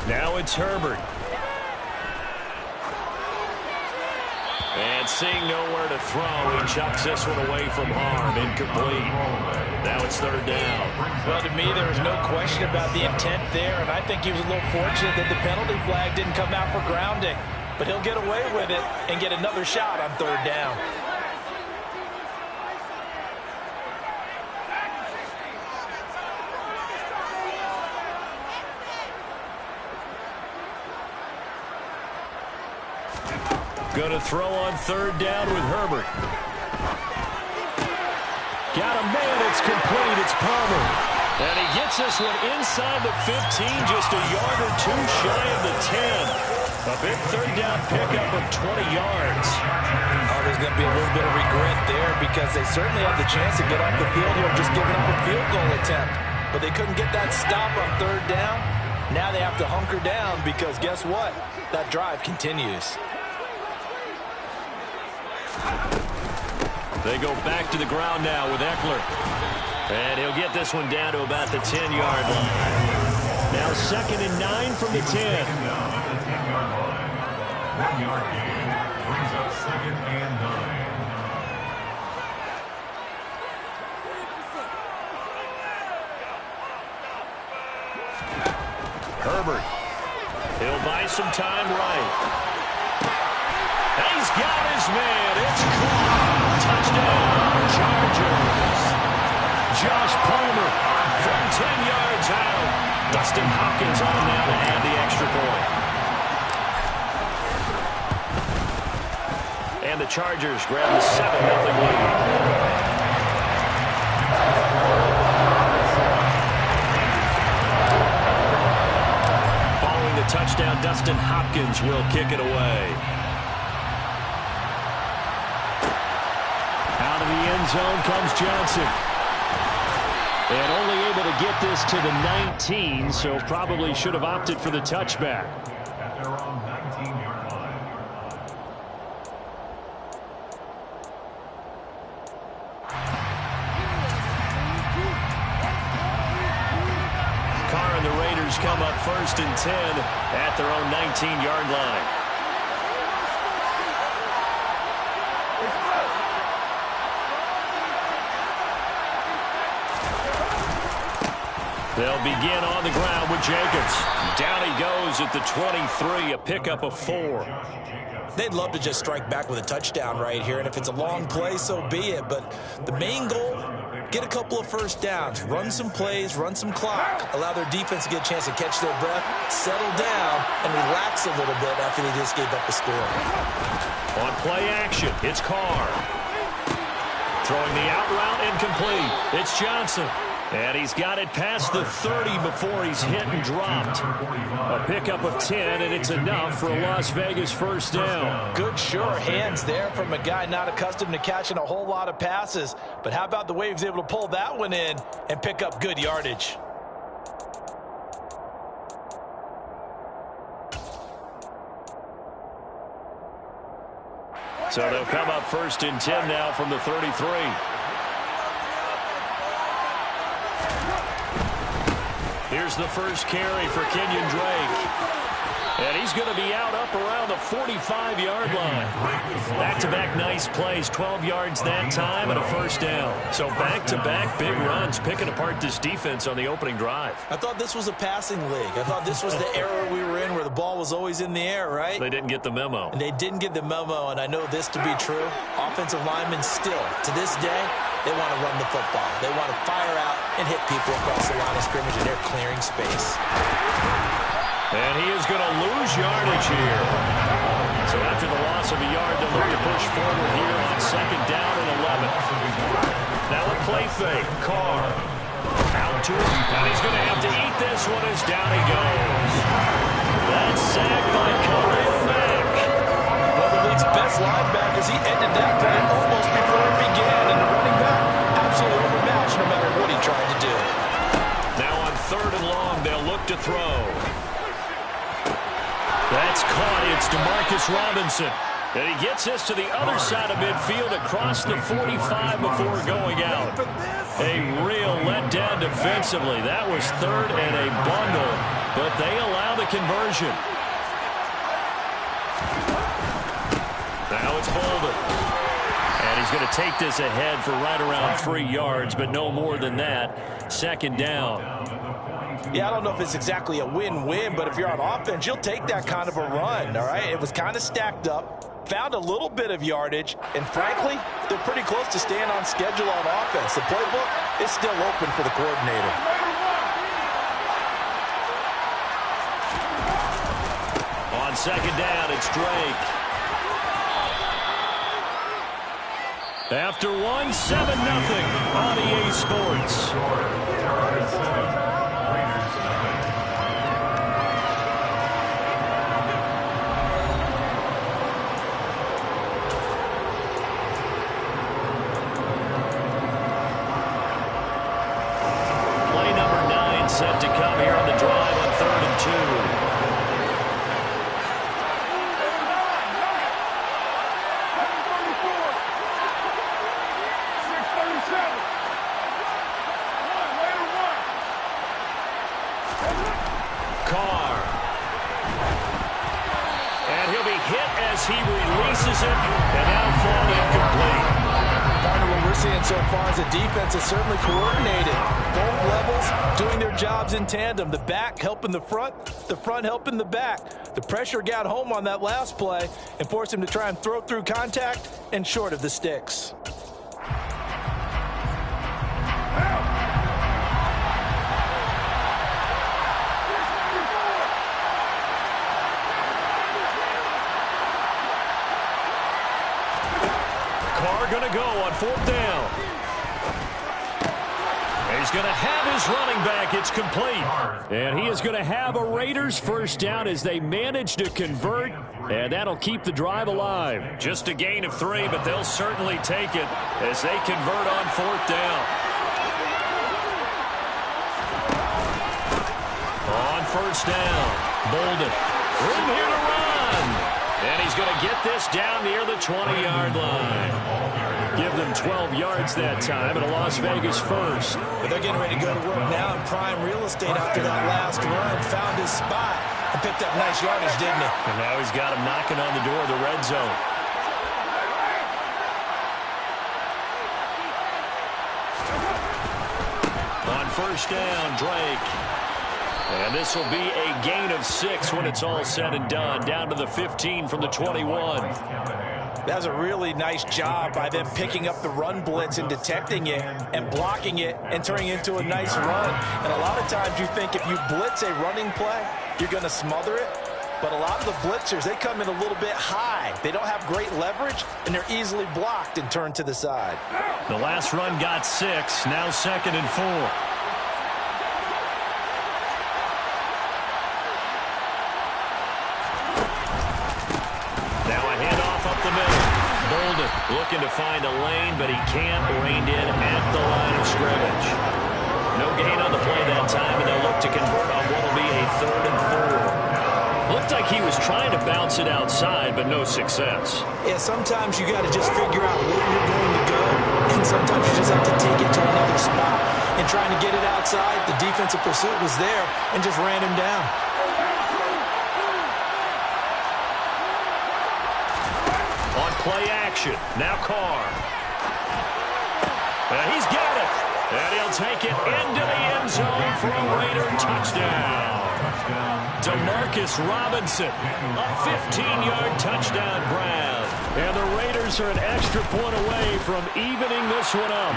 Now it's Herbert. And seeing nowhere to throw, he chucks this one away from harm. Incomplete. Now it's 3rd down. Well, to me, there was no question about the intent there, and I think he was a little fortunate that the penalty flag didn't come out for grounding. But he'll get away with it and get another shot on 3rd down. Going to throw on 3rd down with Herbert. Got a man, it's complete, it's Palmer. And he gets this one inside the 15, just a yard or 2 shy of the 10. A big 3rd down pickup of 20 yards. Oh, there's going to be a little bit of regret there because they certainly had the chance to get off the field here just giving up a field goal attempt. But they couldn't get that stop on 3rd down. Now they have to hunker down because guess what? That drive continues. They go back to the ground now with Ekeler. And he'll get this one down to about the 10-yard line. Now 2nd and 9 from the 10. 1-yard gain brings up 2nd and 9. Herbert. He'll buy some time right. And he's got his man. It's caught. Touchdown, Chargers. Josh Palmer from 10 yards out. Dustin Hopkins on now to add the extra point. And the Chargers grab the 7-0 lead. Touchdown, Dustin Hopkins will kick it away. Out of the end zone comes Johnson. And only able to get this to the 19, so probably should have opted for the touchback. At their own 19-yard line. Carr and the Raiders come up 1st and 10 at their own 19-yard line. They'll begin on the ground with Jacobs. Down he goes at the 23, a pickup of 4. They'd love to just strike back with a touchdown right here, and if it's a long play, so be it. But the main goal, get a couple of 1st downs, run some plays, run some clock, allow their defense to get a chance to catch their breath, settle down, and relax a little bit after they just gave up the score. On play action, it's Carr. Throwing the out route incomplete. It's Johnson. And he's got it past the 30 before he's hit and dropped. A pickup of 10, and it's enough for a Las Vegas 1st down. Good, sure hands there from a guy not accustomed to catching a whole lot of passes. But how about the way he was able to pull that one in and pick up good yardage? So they'll come up 1st and 10 now from the 33. Here's the first carry for Kenyon Drake. And he's going to be out up around the 45-yard line. Back-to-back nice plays, 12 yards that time and a 1st down. So back-to-back big runs, picking apart this defense on the opening drive. I thought this was a passing league. I thought this was the era we were in where the ball was always in the air, right? They didn't get the memo. And they didn't get the memo, and I know this to be true. Offensive linemen still, to this day, they want to run the football. They want to fire out and hit people across the line of scrimmage, and they're clearing space. And he is going to lose yardage here. So after the loss of a yard, they'll look to push forward here on 2nd down and 11. fake. Carr out to him, and he's going to have to eat this one as down he goes. That's sacked by Khalil Mack. One of the league's best linebackers. He ended that play almost before it began, and the running back absolutely overmatched no matter what he tried to do. Now on 3rd and long, they'll look to throw. That's caught. It's Demarcus Robinson. And he gets this to the other side of midfield across the 45 before going out. A real letdown defensively. That was 3rd and a bundle, but they allow the conversion. Now it's Bolden. And he's going to take this ahead for right around 3 yards, but no more than that. 2nd down. Yeah, I don't know if it's exactly a win-win, but if you're on offense, you'll take that kind of a run, all right? It was kind of stacked up, found a little bit of yardage, and frankly, they're pretty close to staying on schedule on offense. The playbook is still open for the coordinator. On 2nd down, it's Drake. After 1, 7-0 on EA Sports. Set to come here on the drive on 3rd and 2. Carr. And he'll be hit as he releases it, and now thrown incomplete. Part of what we're seeing so far is the defense is certainly coordinated. Both levels doing their jobs in tandem. The back helping the front helping the back. The pressure got home on that last play and forced him to try and throw through contact and short of the sticks. Carr going to go on 4th down. He's going to have his running back. It's complete. And he is going to have a Raiders 1st down as they manage to convert. And that'll keep the drive alive. Just a gain of 3, but they'll certainly take it as they convert on 4th down. On 1st down, Bolden. Room here to run. And he's going to get this down near the 20-yard line. Give them 12 yards that time and a Las Vegas 1st. But they're getting ready to go to work now in prime real estate after that last run. Found his spot and picked up nice yardage, didn't he? And now he's got him knocking on the door of the red zone. On 1st down, Drake. And this will be a gain of 6 when it's all said and done. Down to the 15 from the 21. That was a really nice job by them picking up the run blitz and detecting it and blocking it and turning it into a nice run. And a lot of times you think if you blitz a running play, you're going to smother it. But a lot of the blitzers, they come in a little bit high. They don't have great leverage, and they're easily blocked and turned to the side. The last run got 6. Now 2nd and 4. Looking to find a lane, but he can't. Reined in at the line of scrimmage. No gain on the play that time, and they'll look to convert on what will be a 3rd and 4. Looked like he was trying to bounce it outside, but no success. Yeah, sometimes you got to just figure out where you're going to go, and sometimes you just have to take it to another spot. And trying to get it outside, the defensive pursuit was there and just ran him down. Play action. Now Carr. And he's got it. And he'll take it into the end zone for a Raider touchdown. Demarcus Robinson, a 15-yard touchdown grab. And the Raiders are an extra point away from evening this one up.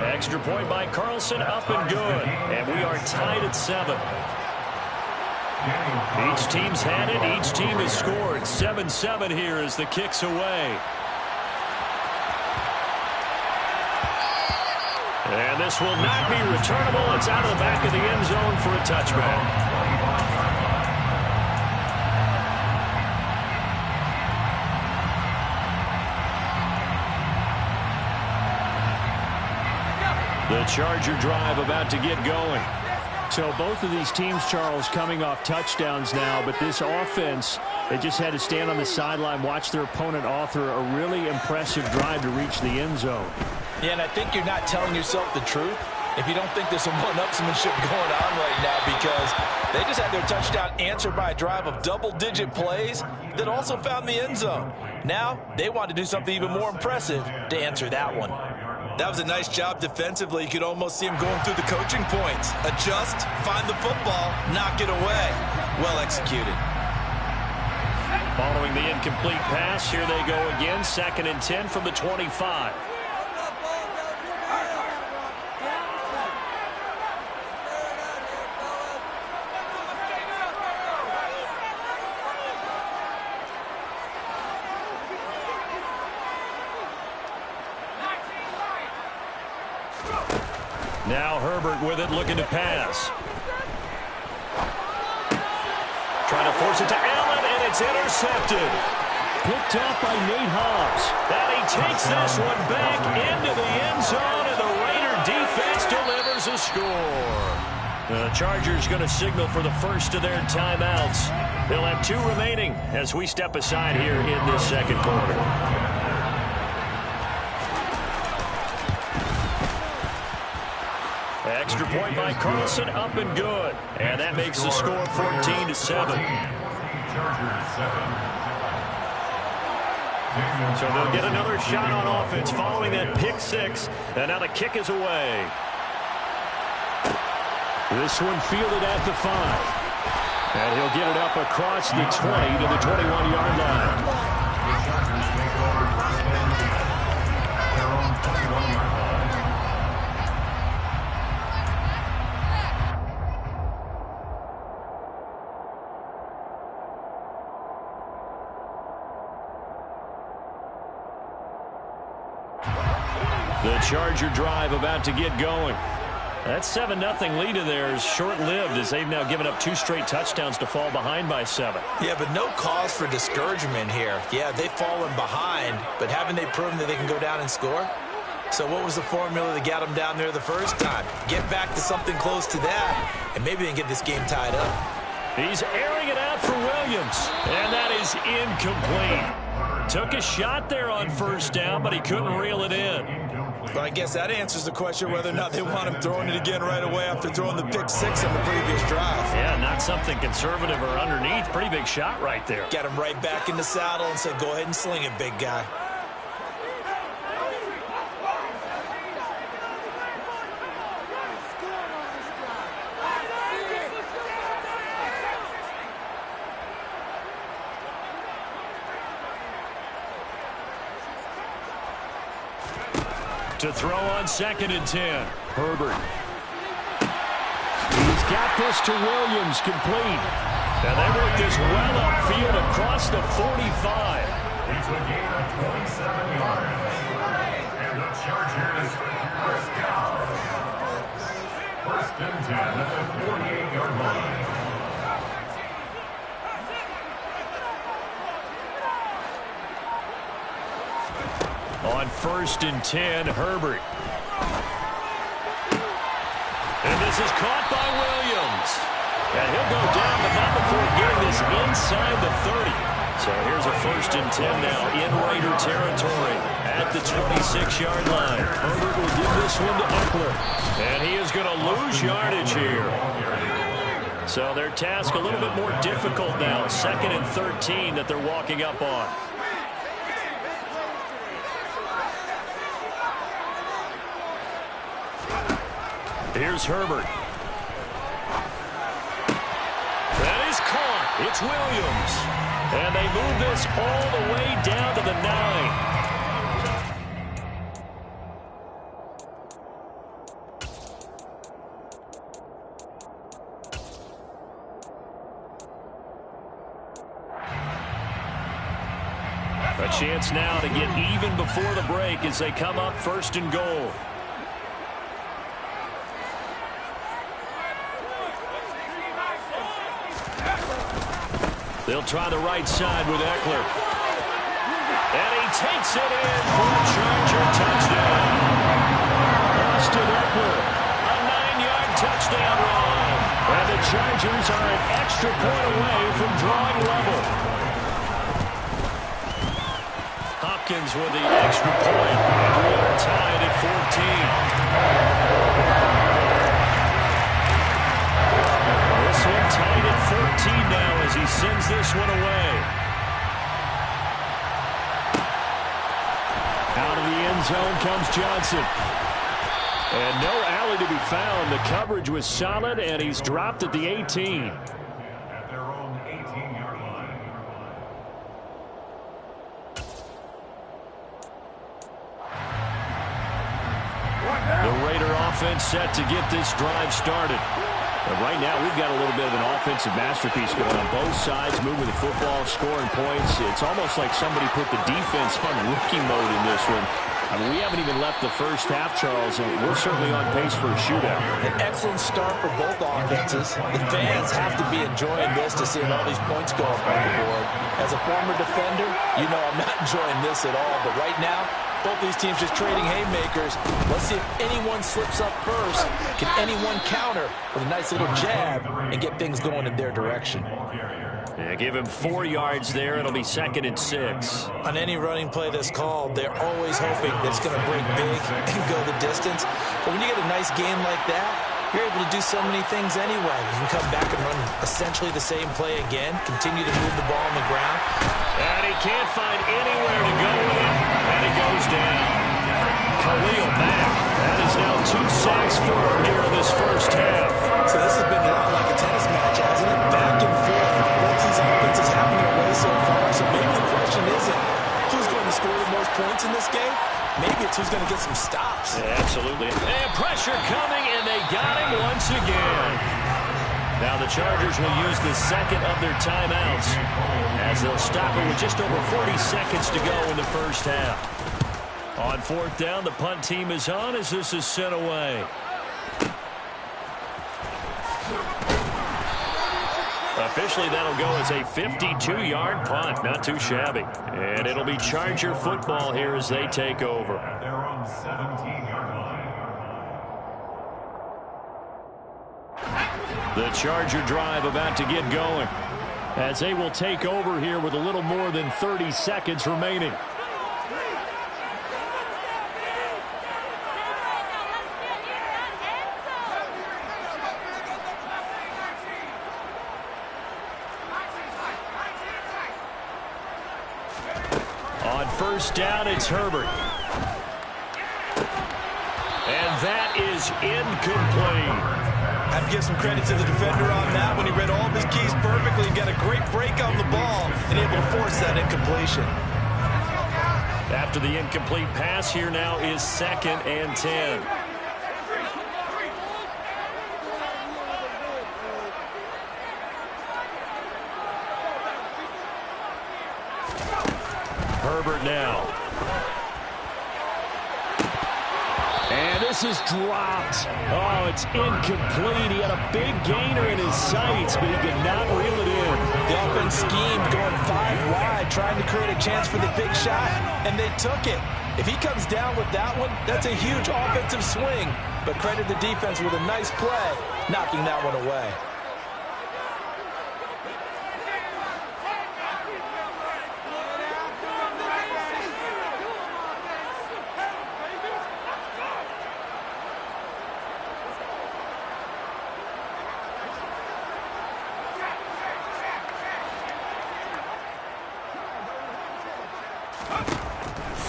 Extra point by Carlson, up and good. And we are tied at 7. Each team's had it. Each team has scored. 7-7 here as the kick's away. And this will not be returnable. It's out of the back of the end zone for a touchback. The Charger drive about to get going. So both of these teams, Charles, coming off touchdowns now, but this offense, they just had to stand on the sideline, watch their opponent author a really impressive drive to reach the end zone. Yeah, and I think you're not telling yourself the truth if you don't think there's some one-upsmanship going on right now, because they just had their touchdown answered by a drive of double-digit plays that also found the end zone. Now they want to do something even more impressive to answer that one. That was a nice job defensively. You could almost see him going through the coaching points. Adjust, find the football, knock it away. Well executed. Following the incomplete pass, here they go again. 2nd and 10 from the 25. Now Herbert with it, looking to pass. Trying to force it to Allen, and it's intercepted. Picked up by Nate Hobbs. And he takes this one back into the end zone, and the Raider defense delivers a score. The Chargers going to signal for the first of their timeouts. They'll have 2 remaining as we step aside here in this second quarter. Extra point by Carlson, up and good. And that makes the score 14-7. So they'll get another shot on offense following that pick 6. And now the kick is away. This one fielded at the 5. And he'll get it up across the 20 to the 21-yard line. The Charger drive about to get going. That 7-0 lead of theirs short-lived as they've now given up 2 straight touchdowns to fall behind by 7. Yeah, but no cause for discouragement here. Yeah, they've fallen behind, but haven't they proven that they can go down and score? So what was the formula that got them down there the first time? Get back to something close to that, and maybe they can get this game tied up. He's airing it out for Williams, and that is incomplete. Took a shot there on first down, but he couldn't reel it in. But I guess that answers the question whether or not they want him throwing it again right away after throwing the pick 6 on the previous drive. Yeah, not something conservative or underneath. Pretty big shot right there. Got him right back in the saddle and said, go ahead and sling it, big guy. To throw on 2nd and 10. Herbert. He's got this to Williams, complete. And they work this well upfield across the 45. It's a gain of 27 yards. And the Chargers first down. 1st and 10 at the 48-yard line. On 1st and 10, Herbert. And this is caught by Williams. And he'll go down, but not before getting this inside the 30. So here's a 1st and 10 now in Raider territory at the 26-yard line. Herbert will give this one to Eckler. And he is going to lose yardage here. So their task a little bit more difficult now. 2nd and 13 that they're walking up on. Here's Herbert. That is caught. It's Williams. And they move this all the way down to the 9. A chance now to get even before the break as they come up 1st and goal. They'll try the right side with Eckler. And he takes it in for a Charger touchdown. Austin Eckler, a 9-yard touchdown run. And the Chargers are an extra point away from drawing level. Hopkins with the extra point. And we are tied at 14. This one tied at 14 now as he sends this one away. Out of the end zone comes Johnson. And no alley to be found. The coverage was solid, and he's dropped at the 18. At their own 18-yard line. The Raider offense set to get this drive started. But right now, we've got a little bit of an offensive masterpiece going on both sides, moving the football, scoring points. It's almost like somebody put the defense on rookie mode in this one. I mean, we haven't even left the first half, Charles, and we're certainly on pace for a shootout. An excellent start for both offenses. The fans have to be enjoying this to see all these points go up on the board. As a former defender, you know I'm not enjoying this at all. But right now, both these teams just trading haymakers. Let's see if anyone slips up first. Can anyone counter with a nice little jab and get things going in their direction? Yeah, give him 4 yards there. It'll be 2nd and 6. On any running play that's called, they're always hoping that it's going to break big and go the distance. But when you get a nice game like that, you're able to do so many things anyway. You can come back and run essentially the same play again, continue to move the ball on the ground. And he can't find anywhere to go with it, and it goes down. Khalil back. That is now 2 sacks for him here in this first half. So this has been a lot like a tennis match, hasn't it? Back and forth. Both these offenses having their way so far. So maybe the question isn't who's going to score the most points in this game. Maybe it's who's going to get some stops. Yeah, absolutely. And pressure coming, and they got him once again. Now the Chargers will use the second of their timeouts as they'll stop it with just over 40 seconds to go in the first half. On 4th down, the punt team is on as this is sent away. Officially, that'll go as a 52-yard punt. Not too shabby. And it'll be Charger football here as they take over. They're on 17-yard line. The Charger drive about to get going as they will take over here with a little more than 30 seconds remaining. On 1st down, it's Herbert. And that is incomplete. I have to give some credit to the defender on that when he read all of his keys perfectly and got a great break on the ball and able to force that incompletion. After the incomplete pass, here now is 2nd and 10. Herbert now. And this is dropped. Oh, it's incomplete. He had a big gainer in his sights, but he could not reel it in. The offense schemed going 5 wide, trying to create a chance for the big shot, and they took it. If he comes down with that one, that's a huge offensive swing. But credit the defense with a nice play, knocking that one away.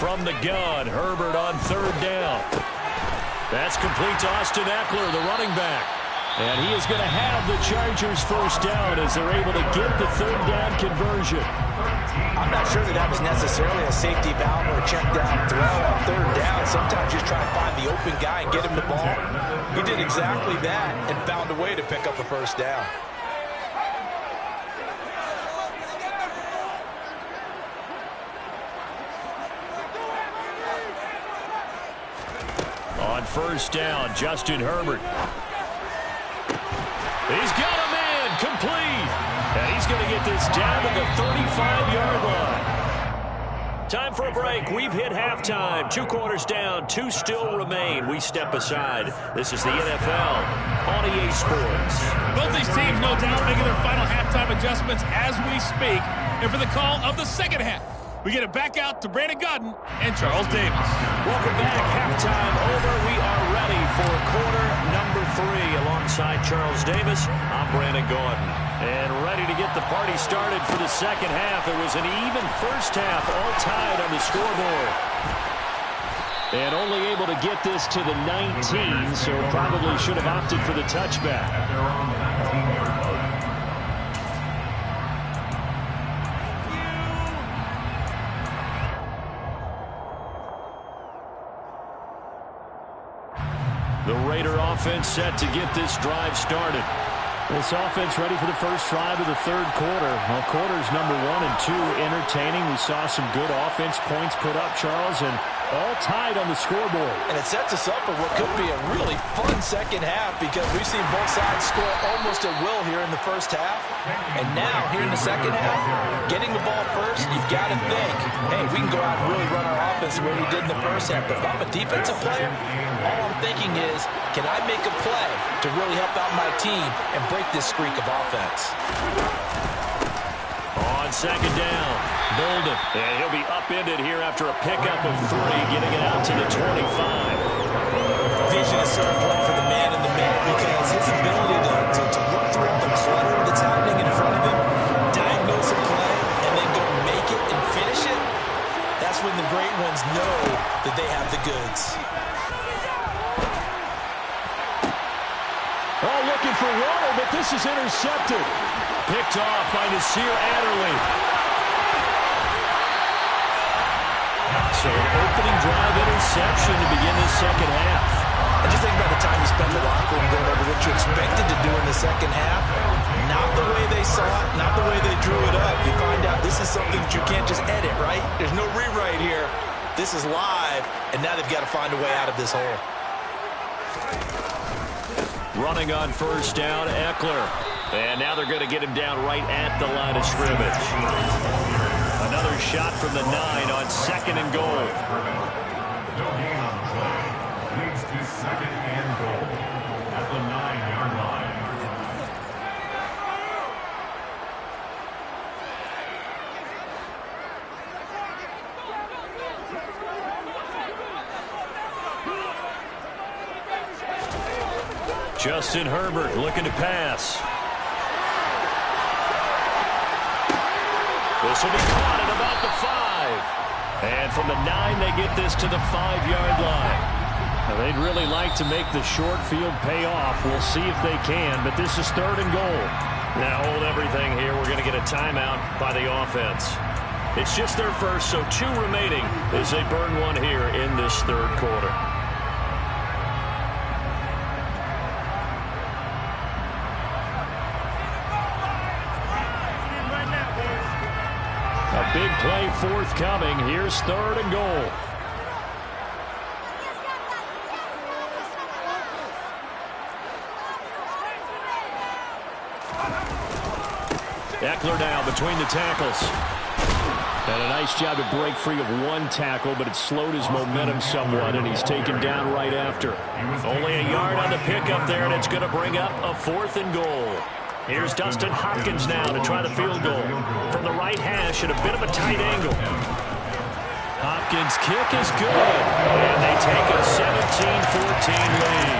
From the gun, Herbert on 3rd down. That's complete to Austin Eckler, the running back. And he is going to have the Chargers 1st down as they're able to get the 3rd down conversion. I'm not sure that was necessarily a safety valve or a check down throw on 3rd down. Sometimes you just try to find the open guy and get him the ball. He did exactly that and found a way to pick up a 1st down. On 1st down, Justin Herbert. He's got a man complete. And he's going to get this down to the 35-yard line. Time for a break. We've hit halftime. 2 quarters down. 2 still remain. We step aside. This is the NFL on EA Sports. Both these teams, no doubt, making their final halftime adjustments as we speak. And for the call of the second half, we get it back out to Brandon Gaudin and Charles Davis. Welcome back. Halftime over. We are ready for quarter number 3. Alongside Charles Davis, I'm Brandon Gaudin. And ready to get the party started for the second half. It was an even first half, all tied on the scoreboard. And only able to get this to the 19, so probably should have opted for the touchback. The Raider offense set to get this drive started. This offense ready for the first drive of the third quarter. Well, quarters number 1 and 2 entertaining. We saw some good offense points put up, Charles, and all tied on the scoreboard. And it sets us up for what could be a really fun second half because we've seen both sides score almost at will here in the first half. And now, here in the second half, getting the ball first, you've got to think, hey, we can go out and really run our offense the way we did in the first half. But if I'm a defensive player, all I'm thinking is, can I make a play to really help out my team and break this streak of offense? On second down, Bolden. And he'll be upended here after a pickup of 3, getting it out to the 25. Vision is so important for the man in the middle because his ability to look through the clutter that's happening in front of him, diagnose a play, and then go make it and finish it, that's when the great ones know that they have the goods. Oh, looking for Waddle, but this is intercepted. Picked off by Nasir Adderley. So an opening drive interception to begin this second half. And just think about the time you spent in the locker room going over what you expected to do in the second half. Not the way they saw it, not the way they drew it up. You find out this is something that you can't just edit, right? There's no rewrite here. This is live, and now they've got to find a way out of this hole. Running on first down, Eckler. And now they're going to get him down right at the line of scrimmage. Another shot from the 9 on second and goal. No gain on the play. Leads to second and goal at the 9-yard line. Justin Herbert looking to pass. This will be caught at about the 5. And from the 9, they get this to the 5-yard line. Now, they'd really like to make the short field pay off. We'll see if they can, but this is third and goal. Now hold everything here. We're going to get a timeout by the offense. It's just their first, so 2 remaining as they burn one here in this third quarter. A big play forthcoming. Here's third and goal. Eckler now between the tackles. And a nice job to break free of one tackle, but it slowed his momentum somewhat, and he's taken down right after. Only a yard on the pickup there, and it's going to bring up a 4th and goal. Here's Dustin Hopkins now to try the field goal. From the right hash at a bit of a tight angle. Hopkins' kick is good. And they take a 17-14 lead.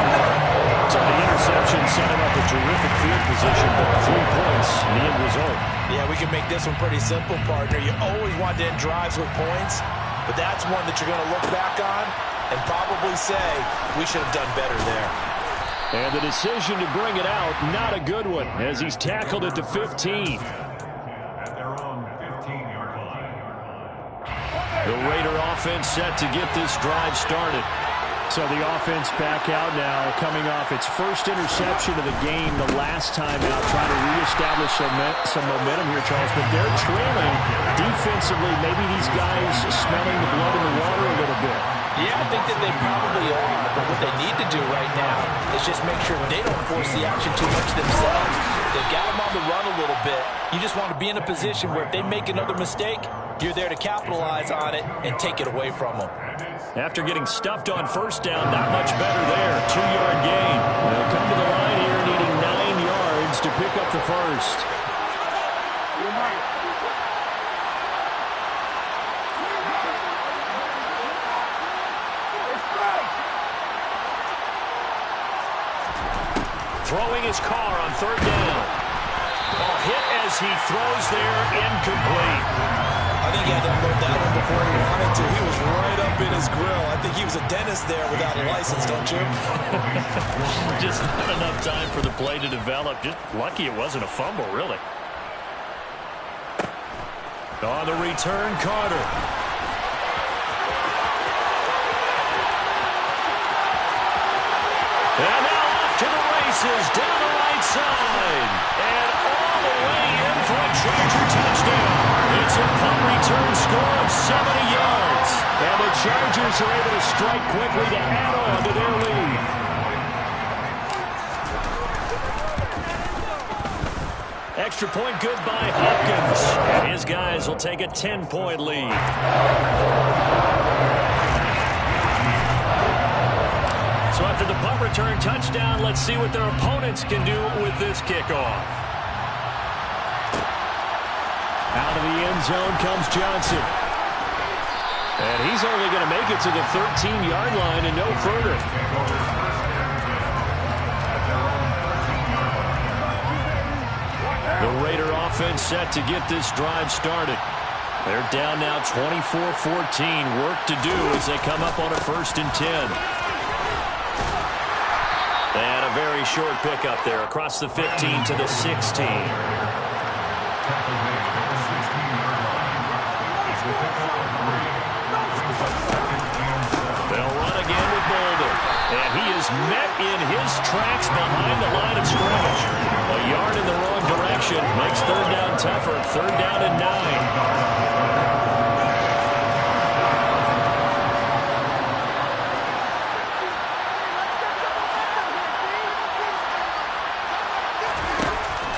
So the interception set him up a terrific field position, but 3 points in the end result. Yeah, we can make this one pretty simple, partner. You always want to end drives with points, but that's one that you're going to look back on and probably say, we should have done better there. And the decision to bring it out, not a good one, as he's tackled at the 15. At their own 15-yard line. The Raider offense set to get this drive started. So the offense back out now, coming off its first interception of the game the last time out, trying to reestablish some momentum here, Charles. But they're trailing defensively. Maybe these guys smelling the blood in the water a little bit. Yeah, I think that they probably are. But what they need to do right now is is just make sure they don't force the action too much themselves. They've got them on the run a little bit. You just want to be in a position where if they make another mistake, you're there to capitalize on it and take it away from them. After getting stuffed on first down, not much better there. 2-yard gain. They'll come to the line here needing 9 yards to pick up the first. Throwing his car on third down. Oh, hit as he throws there, incomplete. I think he had to unload that one before he wanted to. He was right up in his grill. I think he was a dentist there without a license, don't you? Just not enough time for the play to develop. Just lucky it wasn't a fumble, really. On the return, Carter. And now off to the races, down the right side. And all the way in for a Charger touchdown. It's a punt return score of 70 yards. And the Chargers are able to strike quickly to add on to their lead. Extra point good by Hopkins. And his guys will take a 10-point lead. So after the punt return touchdown, let's see what their opponents can do with this kickoff. Out of the end zone comes Johnson. And he's only going to make it to the 13-yard line and no further. The Raider offense set to get this drive started. They're down now 24-14. Work to do as they come up on a 1st and 10. And a very short pickup there across the 15 to the 16. They'll run again with Boulder. And he is met in his tracks behind the line of scrimmage. A yard in the wrong direction makes third down tougher. 3rd down and 9.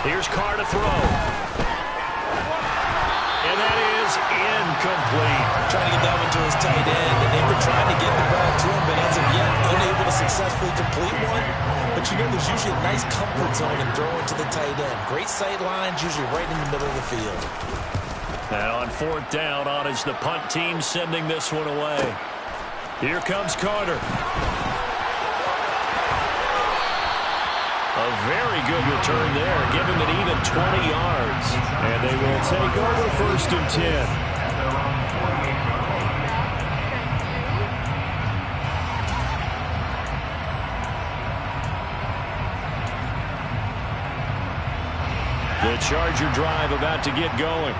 Here's Carr to throw. And that is incomplete. Trying to get that one to his tight end, and they were trying to get the ball to him, but as of yet, unable to successfully complete one. But you know there's usually a nice comfort zone in throwing to the tight end. Great sight lines, usually right in the middle of the field. Now on 4th down, on is the punt team sending this one away. Here comes Carter. A very good return there, giving it even 20 yards. And they will take over 1st and 10. The Charger drive about to get going.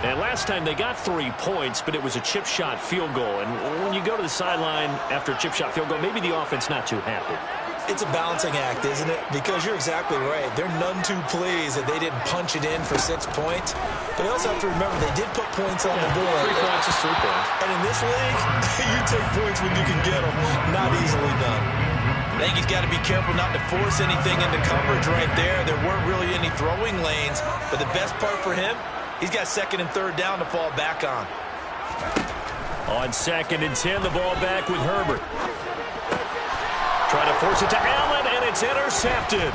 And last time they got 3 points, but it was a chip shot field goal. And when you go to the sideline after a chip shot field goal, maybe the offense not too happy. It's a balancing act, isn't it? Because you're exactly right. They're none too pleased that they didn't punch it in for 6 points. But you also have to remember they did put points on the board. 3 points is 3 points. And in this league, you take points when you can get them. Not easily done. I think he's got to be careful not to force anything into coverage right there. There weren't really any throwing lanes. But the best part for him, he's got 2nd and 3rd down to fall back on. On 2nd and 10, the ball back with Herbert. Trying to force it to Allen, and it's intercepted.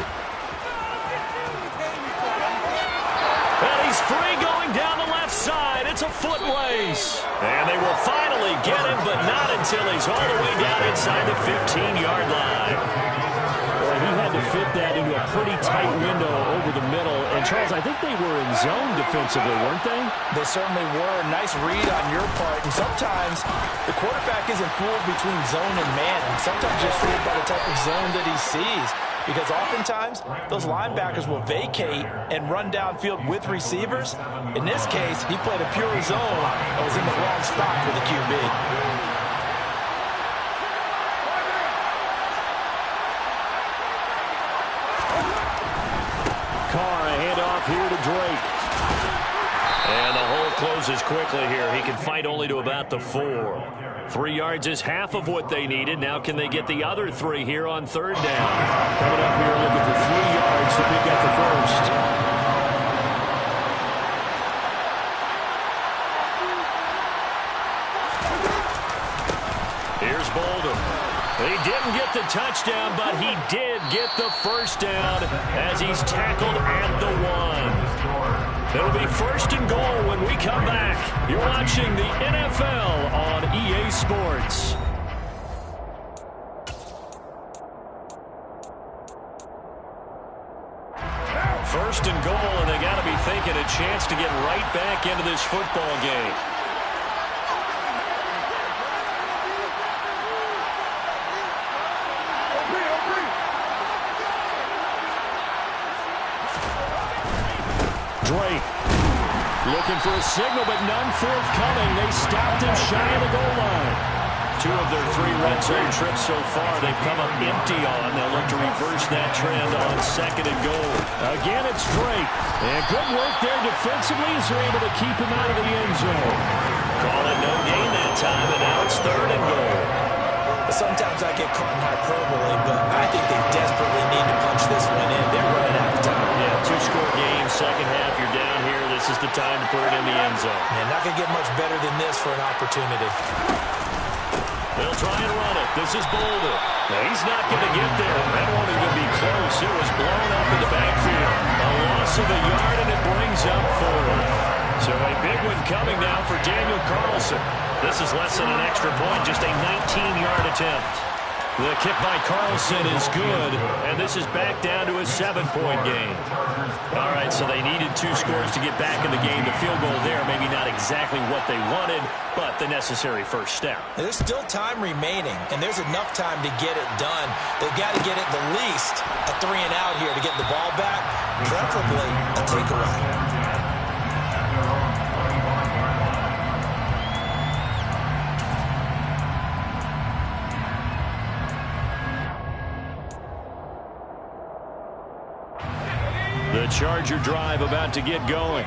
And he's free going down the left side. It's a foot race. And they will finally get him, but not until he's all the way down inside the 15-yard line. Well, he had to fit that into a pretty tight window over the middle. And, Charles, I think they were in zone defensively, weren't they? They certainly were. Nice read on your part. And sometimes the quarterback isn't fooled between zone and man. And sometimes just fooled by the type of zone that he sees. Because oftentimes, those linebackers will vacate and run downfield with receivers. In this case, he played a pure zone and was in the wrong spot for the QB. Carr, a handoff here to Drake. And the hole closes quickly here. He can fight only to about the 4. 3 yards is half of what they needed. Now can they get the other 3 here on third down? Coming up here looking for 3 yards to pick up the first. Here's Bolden. He didn't get the touchdown, but he did get the first down as he's tackled at the 1. It'll be first and goal when we come back. You're watching the NFL on EA Sports. First and goal, and they got to be thinking a chance to get right back into this football game. Drake looking for a signal, but none forthcoming. They stopped him shy of the goal line. 2 of their 3 red zone trips so far they've come up empty on. They'll look to reverse that trend on second and goal. Again, it's Drake. And good work there defensively as they're able to keep him out of the end zone. Call it no gain that time, and now it's third and goal. Sometimes I get caught in hyperbole, but I think they desperately need to punch this one in. They're running out of time. Yeah, 2-score game, second half, you're down here. This is the time to put it in the end zone. Yeah, not going to get much better than this for an opportunity. They'll try and run it. This is Bolden. Now, he's not going to get there. That won't even be close. It was blown up in the backfield. A loss of a yard, and it brings up 4. So a big one coming now for Daniel Carlson. This is less than an extra point, just a 19-yard attempt. The kick by Carlson is good, and this is back down to a 7-point game. All right, so they needed 2 scores to get back in the game. The field goal there, maybe not exactly what they wanted, but the necessary first step. There's still time remaining, and there's enough time to get it done. They've got to get it the least a 3 and out here to get the ball back, preferably a takeaway. The Charger drive about to get going.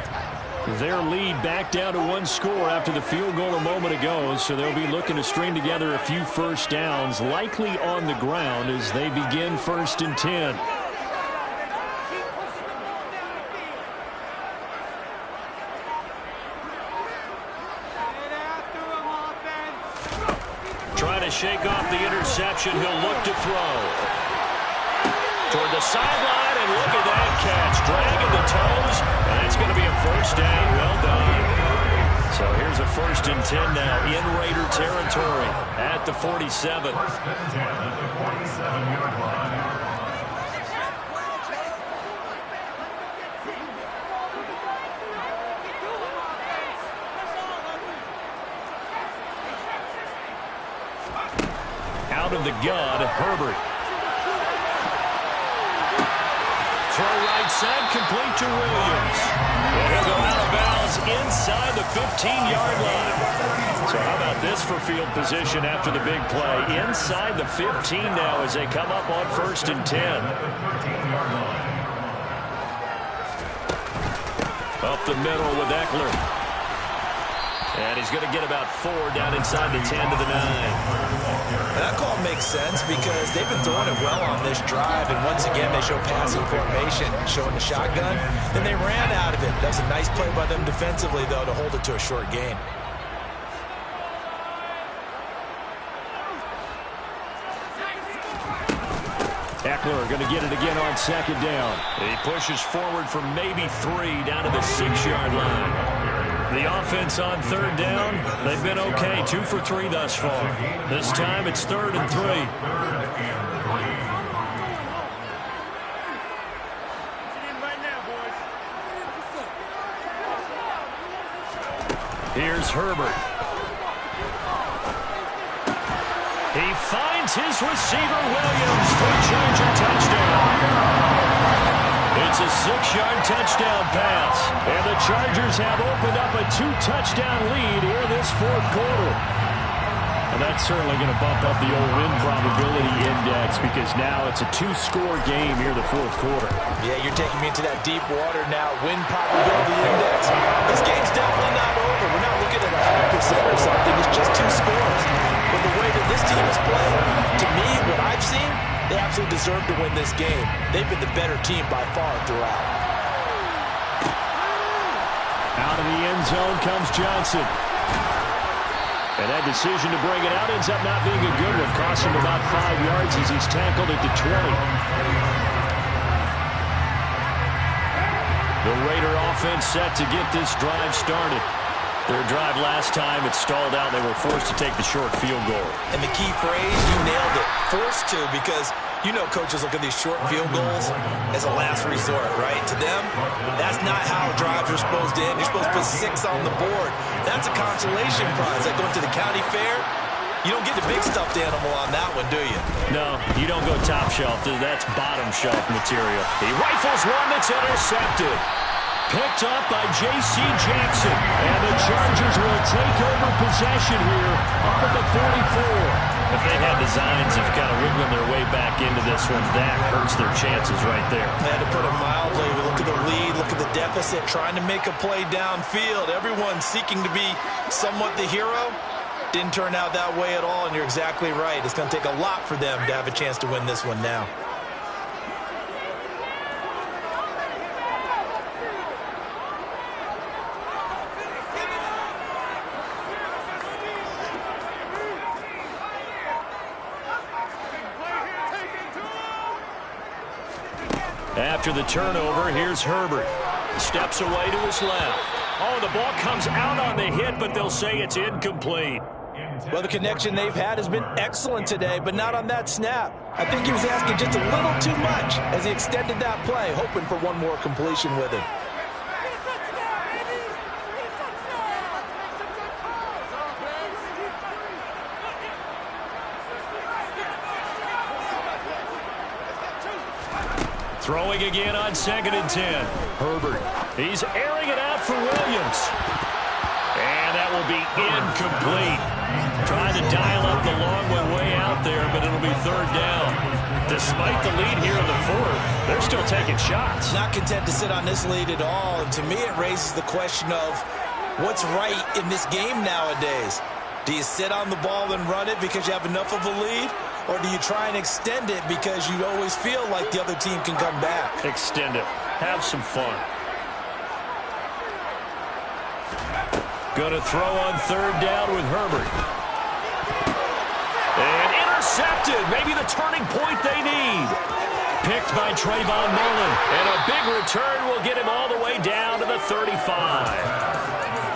Their lead back down to 1 score after the field goal a moment ago, so they'll be looking to string together a few first downs, likely on the ground as they begin 1st and 10. Trying to shake off the interception, he'll look to throw. Toward the sideline, and look at that catch. Dragging the toes, and it's going to be a first down. Well done. So here's a 1st and 10 now in Raider territory at the 47. 1st and 10 at the 47-yard line. Out of the gun, Herbert. Throw right side, complete to Williams. And he'll go out of bounds inside the 15-yard line. So how about this for field position after the big play? Inside the 15 now as they come up on 1st and 10. Up the middle with Eckler. And he's going to get about 4 down inside the 10 to the 9. That call makes sense because they've been throwing it well on this drive, and once again they show passing formation, showing the shotgun. Then they ran out of it. That was a nice play by them defensively, though, to hold it to a short gain. Eckler going to get it again on 2nd down. He pushes forward for maybe 3 down to the 6-yard line. The offense on 3rd down, they've been okay. 2 for 3 thus far. This time it's 3rd and 3. Here's Herbert. He finds his receiver, Williams, for a Charger touchdown. It's a 6-yard touchdown pass. And the Chargers have opened up a 2-touchdown lead here this 4th quarter. And that's certainly going to bump up the old win probability index because now it's a 2-score game here the 4th quarter. Yeah, you're taking me into that deep water now. Win probability index. This game's definitely not over. We're not looking at 100% or something. It's just 2 scores. But the way that this team has played, to me, what I've seen, they absolutely deserve to win this game. They've been the better team by far throughout. Out of the end zone comes Johnson. And that decision to bring it out ends up not being a good one. Costs him about 5 yards as he's tackled at the 20. The Raider offense set to get this drive started. Their drive last time, it stalled out. They were forced to take the short field goal. And the key phrase, you nailed it, forced to, because you know coaches look at these short field goals as a last resort, right? To them, that's not how drives are supposed to end. You're supposed to put 6 on the board. That's a consolation prize. Like going to the county fair, you don't get the big stuffed animal on that one, do you? No, you don't go top shelf. That's bottom shelf material. He rifles one that's intercepted. Picked up by J.C. Jackson. And the Chargers will take over possession here up at the 44. If they had designs of kind of wiggling their way back into this one, that hurts their chances right there. They had to put it mildly. We look at the lead, look at the deficit, trying to make a play downfield. Everyone seeking to be somewhat the hero. Didn't turn out that way at all, and you're exactly right. It's going to take a lot for them to have a chance to win this one now. After the turnover, here's Herbert. Steps away to his left. Oh, the ball comes out on the hit, but they'll say it's incomplete. Well, the connection they've had has been excellent today, but not on that snap. I think he was asking just a little too much as he extended that play, hoping for one more completion with him. Throwing again on 2nd and 10. Herbert. He's airing it out for Williams. And that will be incomplete. Trying to dial up the long one way out there, but it'll be 3rd down. Despite the lead here in the 4th, they're still taking shots. Not content to sit on this lead at all. And to me, it raises the question of what's right in this game nowadays. Do you sit on the ball and run it because you have enough of a lead? Or do you try and extend it because you always feel like the other team can come back? Extend it. Have some fun. Gonna throw on 3rd down with Herbert. And intercepted. Maybe the turning point they need. Picked by Trayvon Mullen. And a big return will get him all the way down to the 35.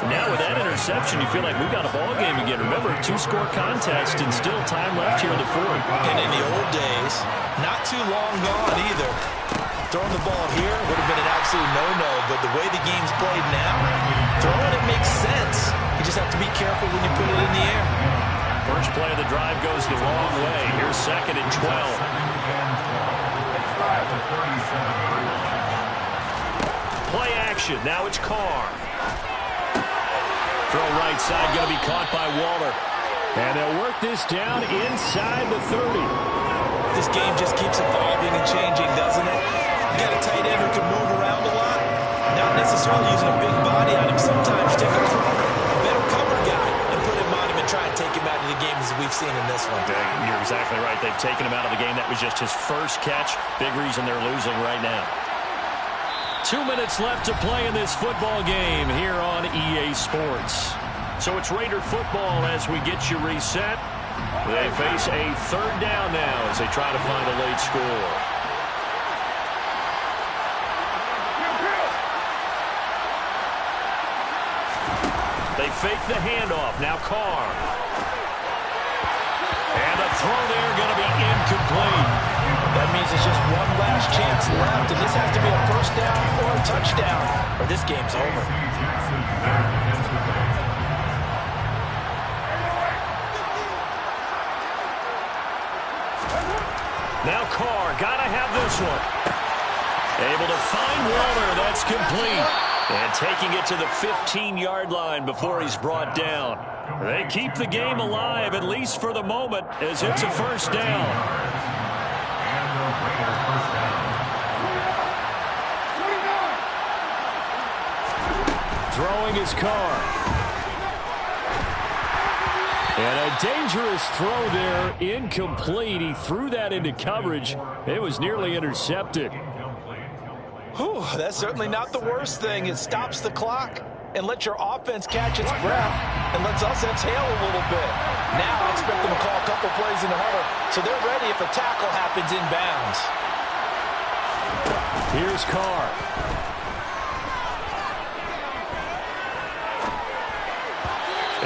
Now with that interception, you feel like we've got a ball game again. Remember, 2-score contest and still time left here in the 4th. And in the old days, not too long gone either. Throwing the ball here would have been an absolute no-no, but the way the game's played now, throwing it makes sense. You just have to be careful when you put it in the air. First play of the drive goes the wrong way. Here's 2nd and 12. Play action. Now it's Carr. Throw right side, going to be caught by Waller. And they'll work this down inside the 30. This game just keeps evolving and changing, doesn't it? You got a tight end who can move around a lot. Not necessarily using a big body on him. Sometimes take a corner, a better cover guy, and put him on him and try and take him out of the game as we've seen in this one. You're exactly right. They've taken him out of the game. That was just his first catch. Big reason they're losing right now. 2 minutes left to play in this football game here on EA Sports. So it's Raider football as we get you reset. They face a 3rd down now as they try to find a late score. They fake the handoff. Now Carr. And the throw there going to be incomplete. That means it's just one last chance left, and this has to be a 1st down or a touchdown, or this game's over. Now Carr, gotta have this one. Able to find Waller, that's complete. And taking it to the 15-yard line before he's brought down. They keep the game alive, at least for the moment, as it's a 1st down. Throwing his Carr. And a dangerous throw there, incomplete. He threw that into coverage. It was nearly intercepted. Whew, that's certainly not the worst thing. It stops the clock and lets your offense catch its breath and lets us exhale a little bit. Now I expect them to call a couple plays in the huddle so they're ready if a tackle happens inbounds. Here's Carr.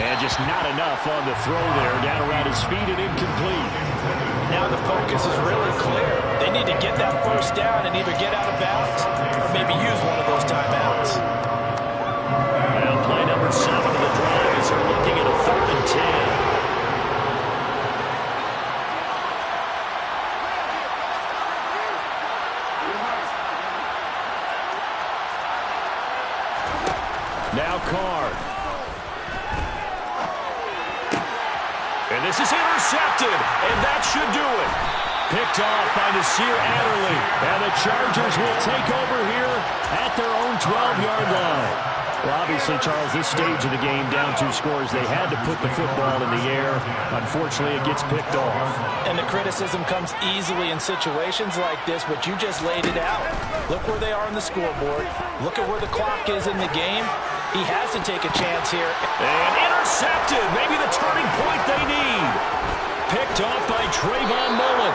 And just not enough on the throw there. Down around his feet and incomplete. Now the focus is really clear. They need to get that first down and either get out of bounds or maybe use one of those timeouts. Well, play number 7 of the drive as they're looking at a 3rd and 10. Now Carr. And this is intercepted, and that should do it. Picked off by Nasir Adderley. And the Chargers will take over here at their own 12-yard line. Well, obviously, Charles, this stage of the game, down 2 scores, they had to put the football in the air. Unfortunately, it gets picked off. And the criticism comes easily in situations like this, but you just laid it out. Look where they are on the scoreboard. Look at where the clock is in the game. He has to take a chance here. And intercepted. Maybe the turning point they need. Picked off by Trayvon Mullen.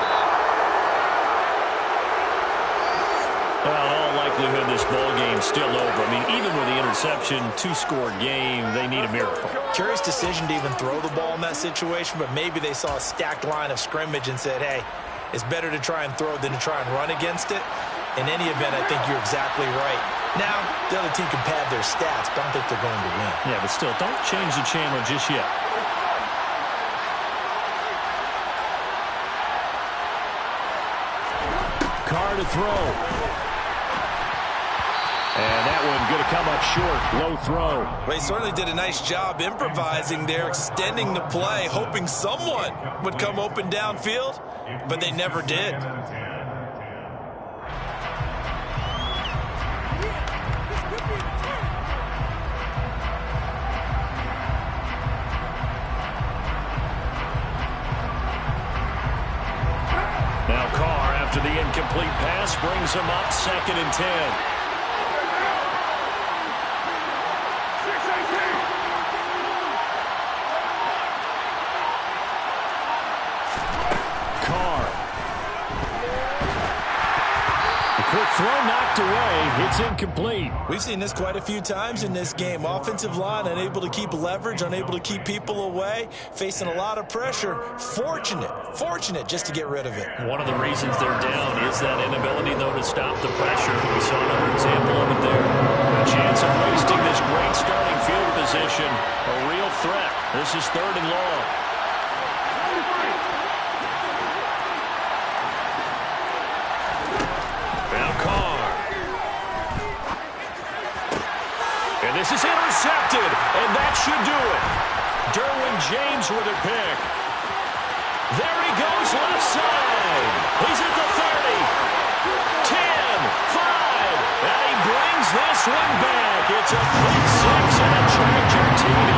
Well, in all likelihood, this ball game's still over. I mean, even with the interception, 2-score game, they need a miracle. Curious decision to even throw the ball in that situation, but maybe they saw a stacked line of scrimmage and said, hey, it's better to try and throw than to try and run against it. In any event, I think you're exactly right. Now, the other team can pad their stats, but I don't think they're going to win. Yeah, but still, don't change the channel just yet. Carr to throw. And that one going to come up short. Low throw. Well, he certainly did a nice job improvising there, extending the play, hoping someone would come open downfield, but they never did. Now Carr, after the incomplete pass, brings him up 2nd and 10. Quick throw knocked away. It's incomplete. We've seen this quite a few times in this game. Offensive line unable to keep leverage, unable to keep people away, facing a lot of pressure. Fortunate just to get rid of it. One of the reasons they're down is that inability, though, to stop the pressure. We saw another example of it there. A chance of wasting this great starting field position. A real threat. This is 3rd and long. This is intercepted, and that should do it. Derwin James with a pick. There he goes left side. He's at the 30, 10, 5, and he brings this one back. It's a pick 6 and a Charger TD.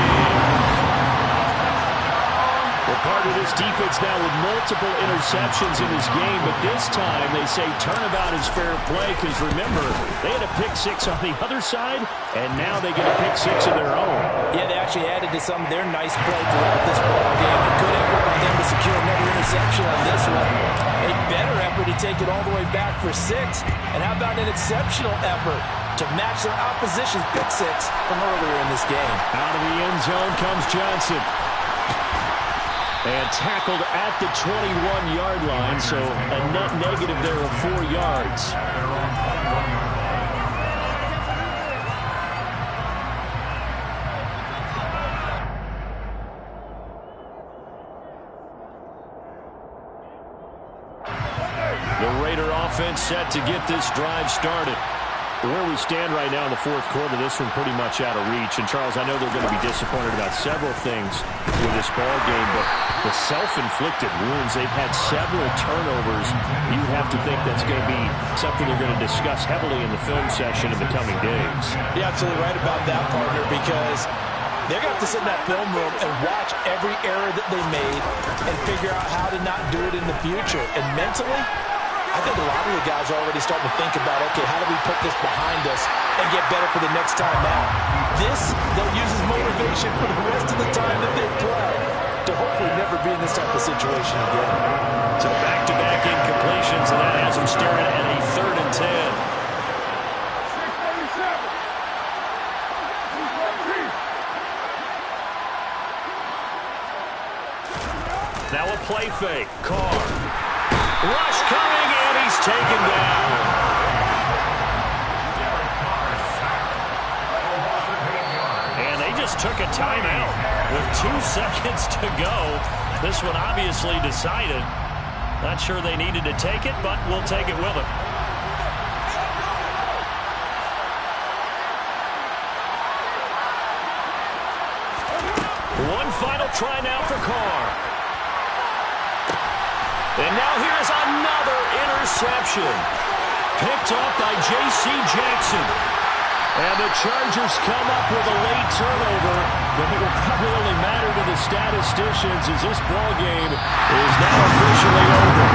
Well, part of this defense now with multiple interceptions in this game, but this time they say turnabout is fair play because, remember, they had a pick 6 on the other side, and now they get a pick 6 of their own. Yeah, they actually added to some of their nice play throughout this ball game. A good effort for them to secure another interception on this one. A better effort to take it all the way back for 6. And how about an exceptional effort to match their opposition's pick 6 from earlier in this game? Out of the end zone comes Johnson. And tackled at the 21-yard line, so a net negative there of 4 yards. The Raider offense set to get this drive started. Where we stand right now in the 4th quarter, this one pretty much out of reach. And, Charles, I know they're going to be disappointed about several things with this ball game, but the self-inflicted wounds, they've had several turnovers. You have to think that's going to be something they're going to discuss heavily in the film session in the coming days. You're absolutely right about that, partner, because They're going to have to sit in that film room and watch every error that they made and figure out how to not do it in the future. And mentally, I think a lot of the guys are already starting to think about, okay, how do we put this behind us and get better for the next time out? This, they'll use as motivation for the rest of the time that they play to hopefully never be in this type of situation again. So back-to-back incompletions, and that has them staring at a 3rd and 10. Now a play fake. Carr. Rush coming, and he's taken down. And they just took a timeout with 2 seconds to go. This one obviously decided. Not sure they needed to take it, but we'll take it with them. One final try now for Carr. And now here's another interception. Picked off by J.C. Jackson. And the Chargers come up with a late turnover, but it will probably only matter to the statisticians as this ball game is now officially over.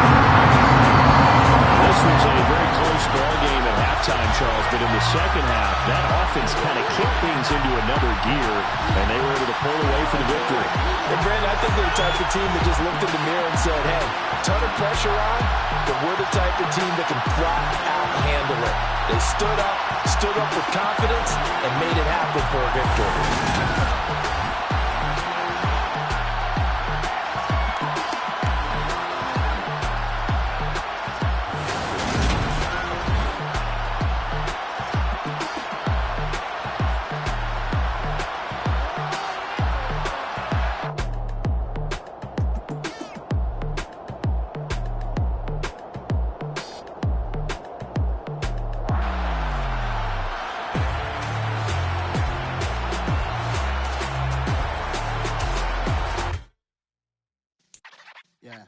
This was a very close ball game at halftime, Charles, but in the second half, that offense kind of kicked things into another gear, and they were able to pull away for the victory. And, Brandon, I think they're the type of team that just looked in the mirror and said, hey, ton of pressure on, but we're the type of team that can flat out handle it. They stood up with confidence, and made it happen for a victory. Yeah.